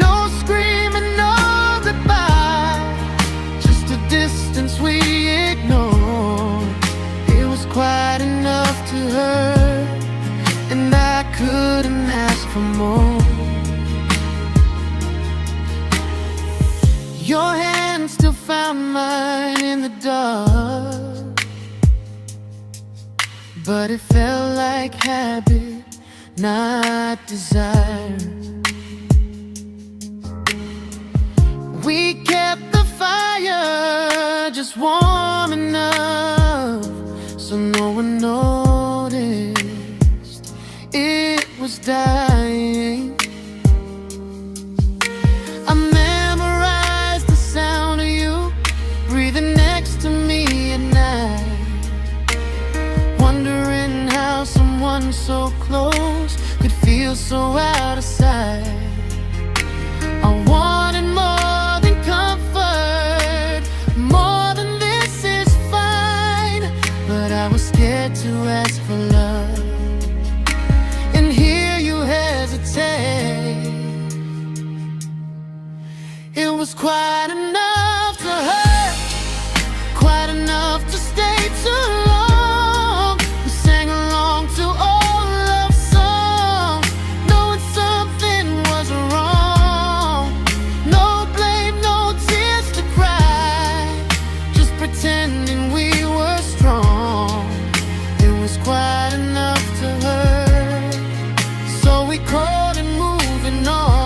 No screaming, no goodbye, just a distance we ignored. It was quite enough to hurt, and I couldn't ask for more. Your hand still found mine in the dark, but it felt like habit, not desire. We kept the fire just warm enough so no one noticed it was dying. I memorized the sound of you breathing next to me at night, wondering how someone so close could feel so out of sight. I wanted more than comfort, more than this is fine, but I was scared to ask for love and hear you hesitate. It was quite enough to hurt, quite enough to stay too long. We sang along to old love songs, knowing something was wrong. No blame, no tears to cry, just pretending we were strong. It was quite enough to hurt, so we crawled and moving on.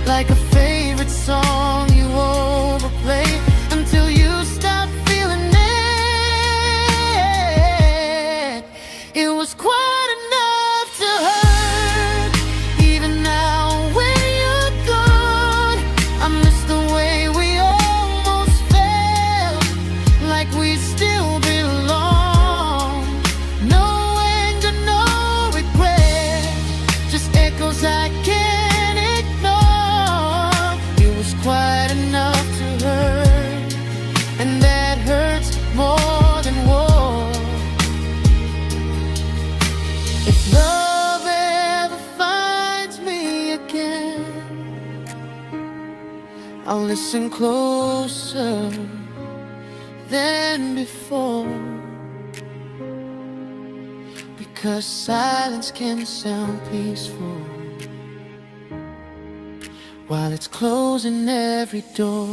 Like a favorite song you overplay until you stop feeling it. It was quite enough to hurt. Even now when you're gone, I miss the way we almost felt, like we still belong. No anger, no regret, just echoes I can't ignore. It was quite enough to hurt, and that hurts more than war. If love ever finds me again, I'll listen closer than before, because silence can sound peaceful while it's closing every door.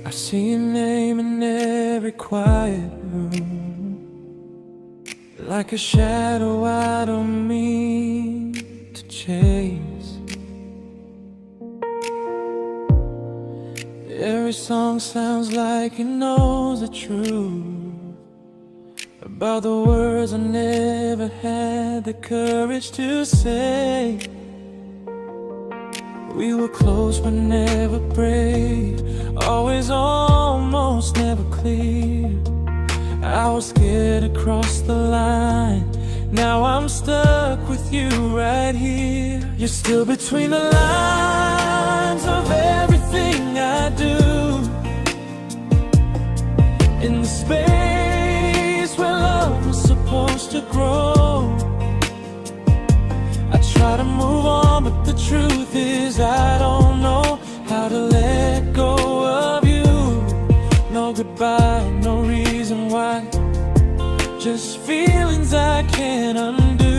I see your name in every quiet room, like a shadow I don't mean to chase. Every song sounds like it knows the truth about the words I never had the courage to say. We were close but never brave, always almost never clear. I was scared to cross the line, now I'm stuck with you right here. You're still between the lines of everything I do, in the space where love was supposed to grow. I try to move on, but the truth is I don't know how to let go of you. No goodbye, no reason why, just feelings I can't undo.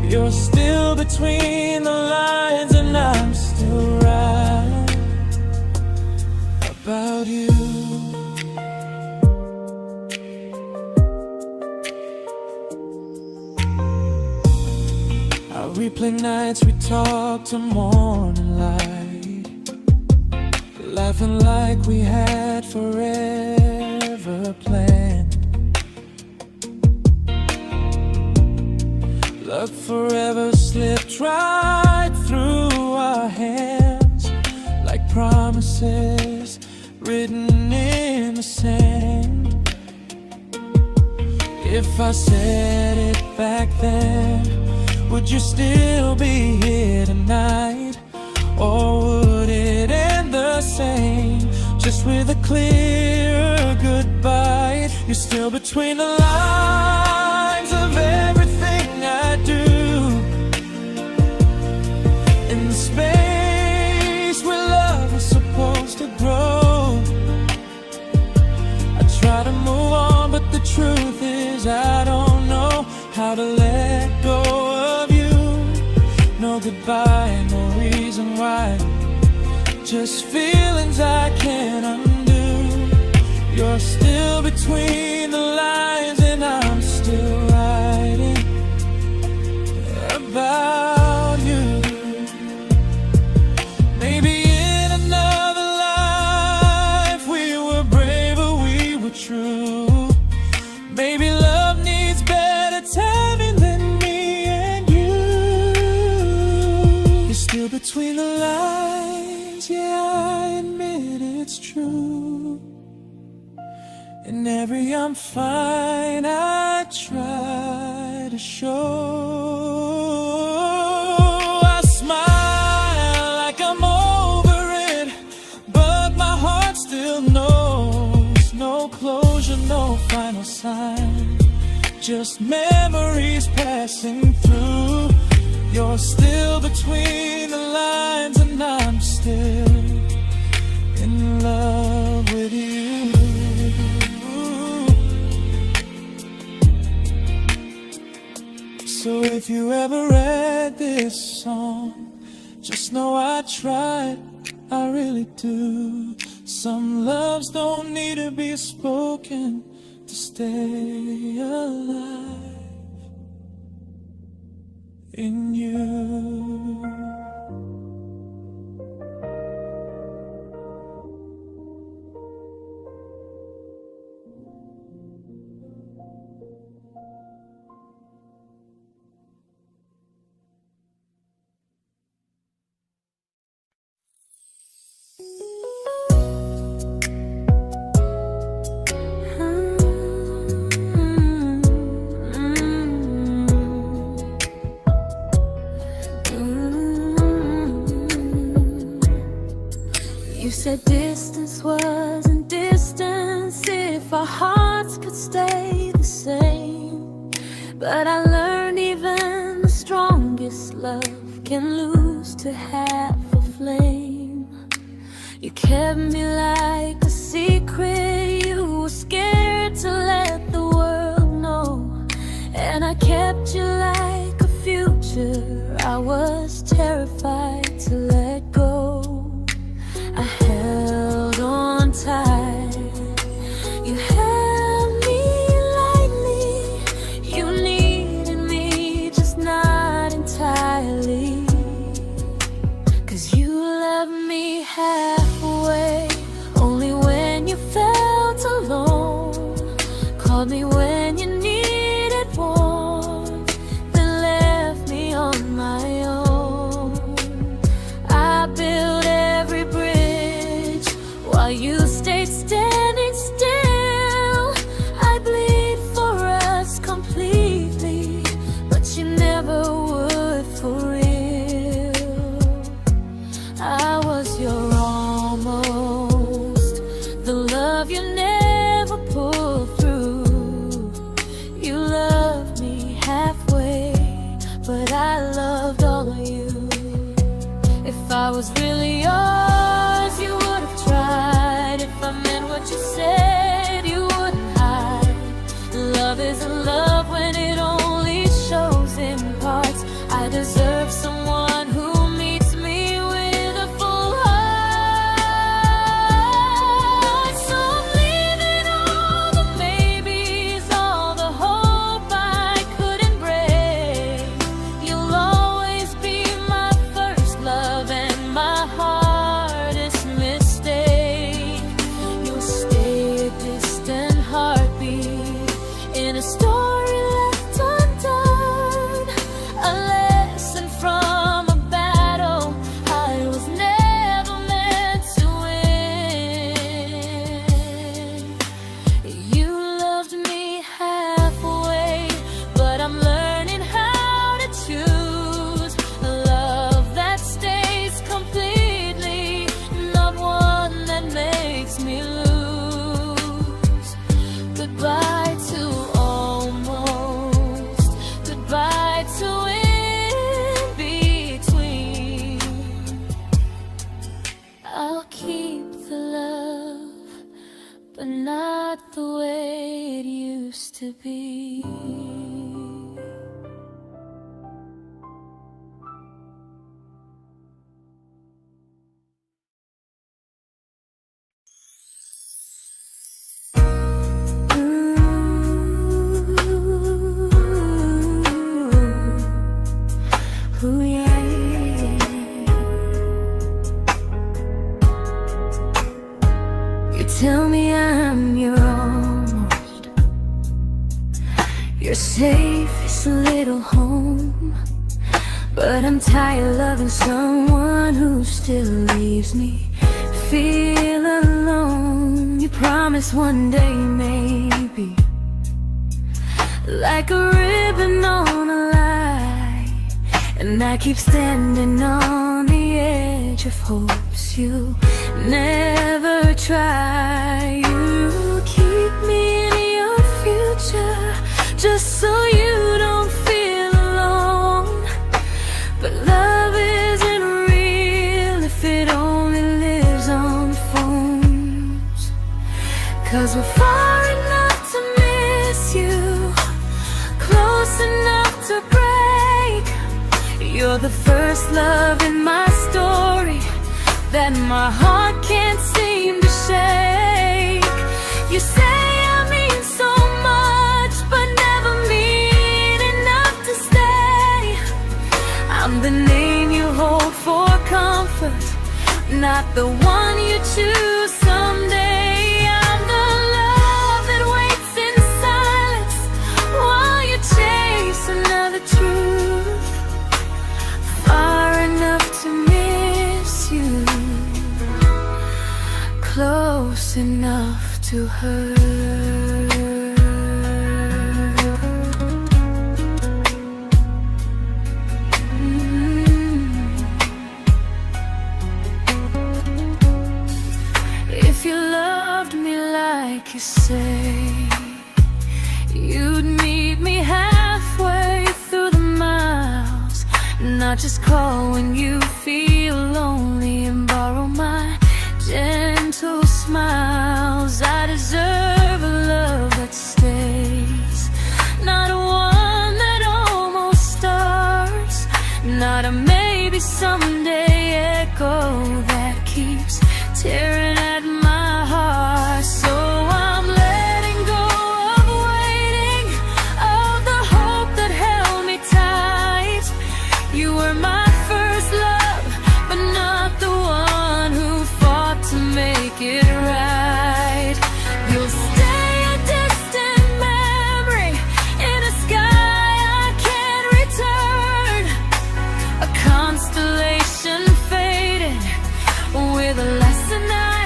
You're still between the lines and I'm still right about you. I replay nights we talk to morning light, laughing like we had forever planned. Luck forever slipped right through our hands, like promises written in the sand. If I said it back then, would you still be here tonight? Or would it end the same, just with a clear goodbye? You're still between the lines of everything I do, in the space where love was supposed to grow. I try to move on, but the truth is I don't know how to let go of you. No goodbye, no reason why, just feelings I can't undo. You're still between the lines and I'm still writing about you. Maybe in another life we were braver, we were true. Maybe love needs better timing than me and you. You're still between the lines, yeah, I admit it's true. In every I'm fine I try to show. I smile like I'm over it, but my heart still knows. No closure, no final sign, just memories passing through. You're still between the lines and I'm still in love with you. So if you ever read this song, just know I tried, I really do. Some loves don't need to be spoken to stay alive in you. You said distance wasn't distance if our hearts could stay the same. But I learned even the strongest love can lose to half a flame. You kept me like a secret, you were scared to let the world know. And I kept you like a future, I was terrified to let go. I held on tight, you held me lightly. You needed me, just not entirely. 'Cause you loved me halfway, only when you felt alone. Called me when you needed warmth, then left me on my own. you stayed standing still. I bleed for us completely, but you never would for real. I was your almost, the love you never pulled through. You loved me halfway, but I loved all of you. If I was really yours, you would have tried. If I meant what you said, you wouldn't hide. Love isn't love when it only shows in parts. I deserve someone who meets me with a full heart. So I'm leaving all the maybes, all the hope I couldn't break. You'll always be my first love and my hardest mistake. You'll stay a distant heartbeat in a story left undone, a lesson from a battle I was never meant to win. You loved me halfway, but I'm learning how to choose a love that stays completely, not one that makes me lose. Goodbye to almost, goodbye to in between. I'll keep the love, but not the way it used to be. Ooh, yeah, yeah. You tell me I'm your almost, your safest little home, but I'm tired loving someone who still leaves me feel alone. You promise one day maybe, like a ribbon on a line, and I keep standing on the edge of hopes you never try. You keep me in your future just so you don't feel alone. But love isn't real if it only lives on phones. 'Cause we're far enough to miss you, close enough to break. You're the first love in my story that my heart can't seem to shake. You say I mean so much, but never mean enough to stay. I'm the name you hold for comfort, not the one you choose someday. I'm the love that waits in silence while you chase another truth. Far enough to miss you, close enough to hurt. If you loved me like you say, you'd meet me halfway through the miles, not just call when you feel lonely and borrow my gentle smiles. I deserve a love that stays, not one that almost starts, not a maybe someday echo that keeps tearing at my heart. So I'm letting go of waiting, of the hope that held me tight. You were my first love, but not the one who fought to make it right. You'll stay a distant memory in a sky I can't return, a constellation faded with a lesson I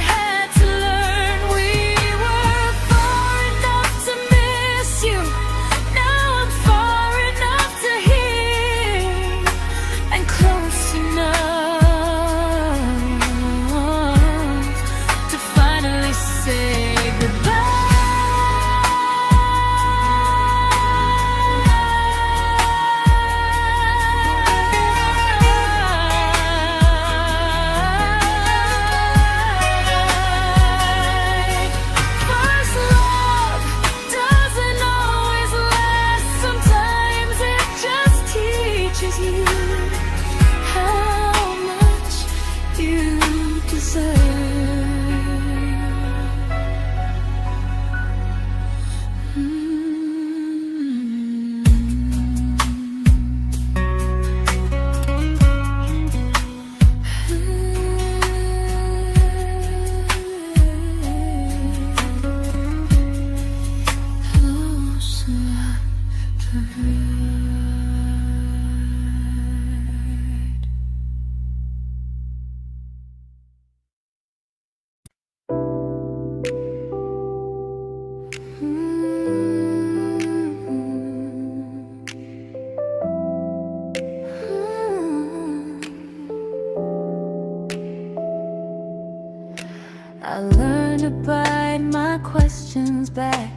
I learned to bite my questions back,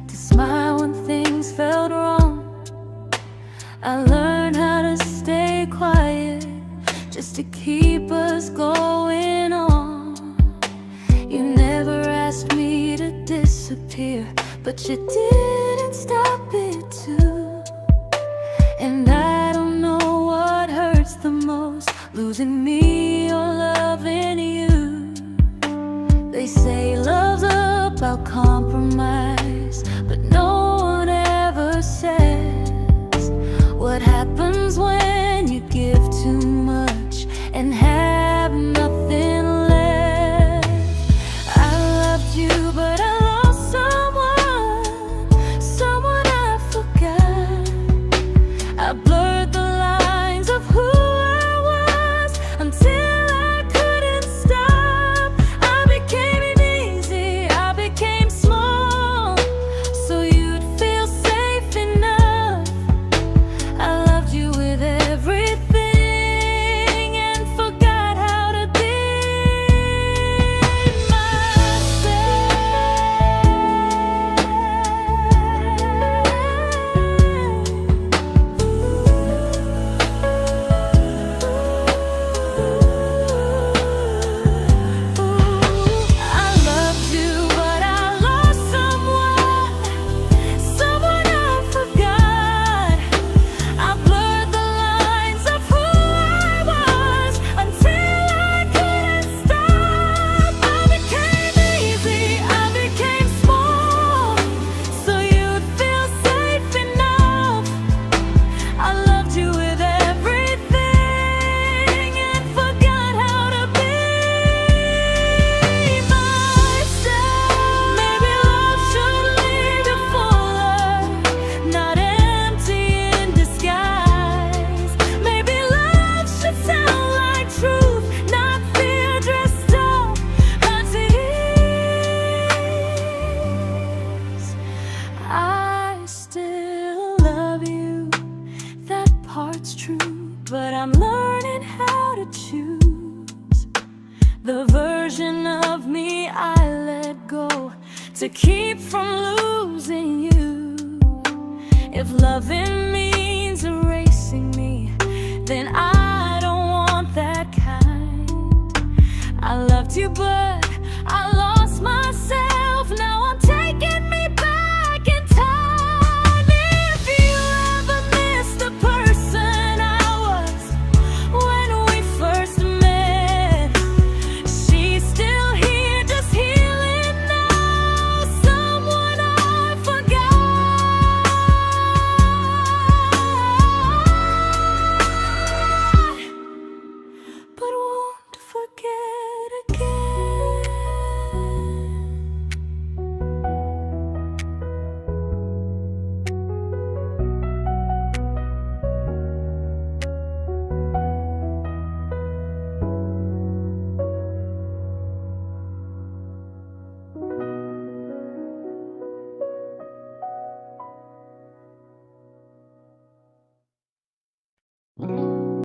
to smile when things felt wrong. I learned how to stay quiet, just to keep us going on. You never asked me to disappear, but you didn't stop it too. And I don't know what hurts the most, losing me or loving you. They say love's about compromise, but no one ever says what happens when you give too much and have nothing left. I loved you, but I lost someone I forgot. I blurred the lines of who I was until I couldn't stop. I became easy, I became small, so you'd feel safe enough. I loved you with everything and forgot how to be but I'm learning how to choose the version of me I let go to keep from losing you. If loving means erasing me, then I don't want that kind. I loved you, but I lost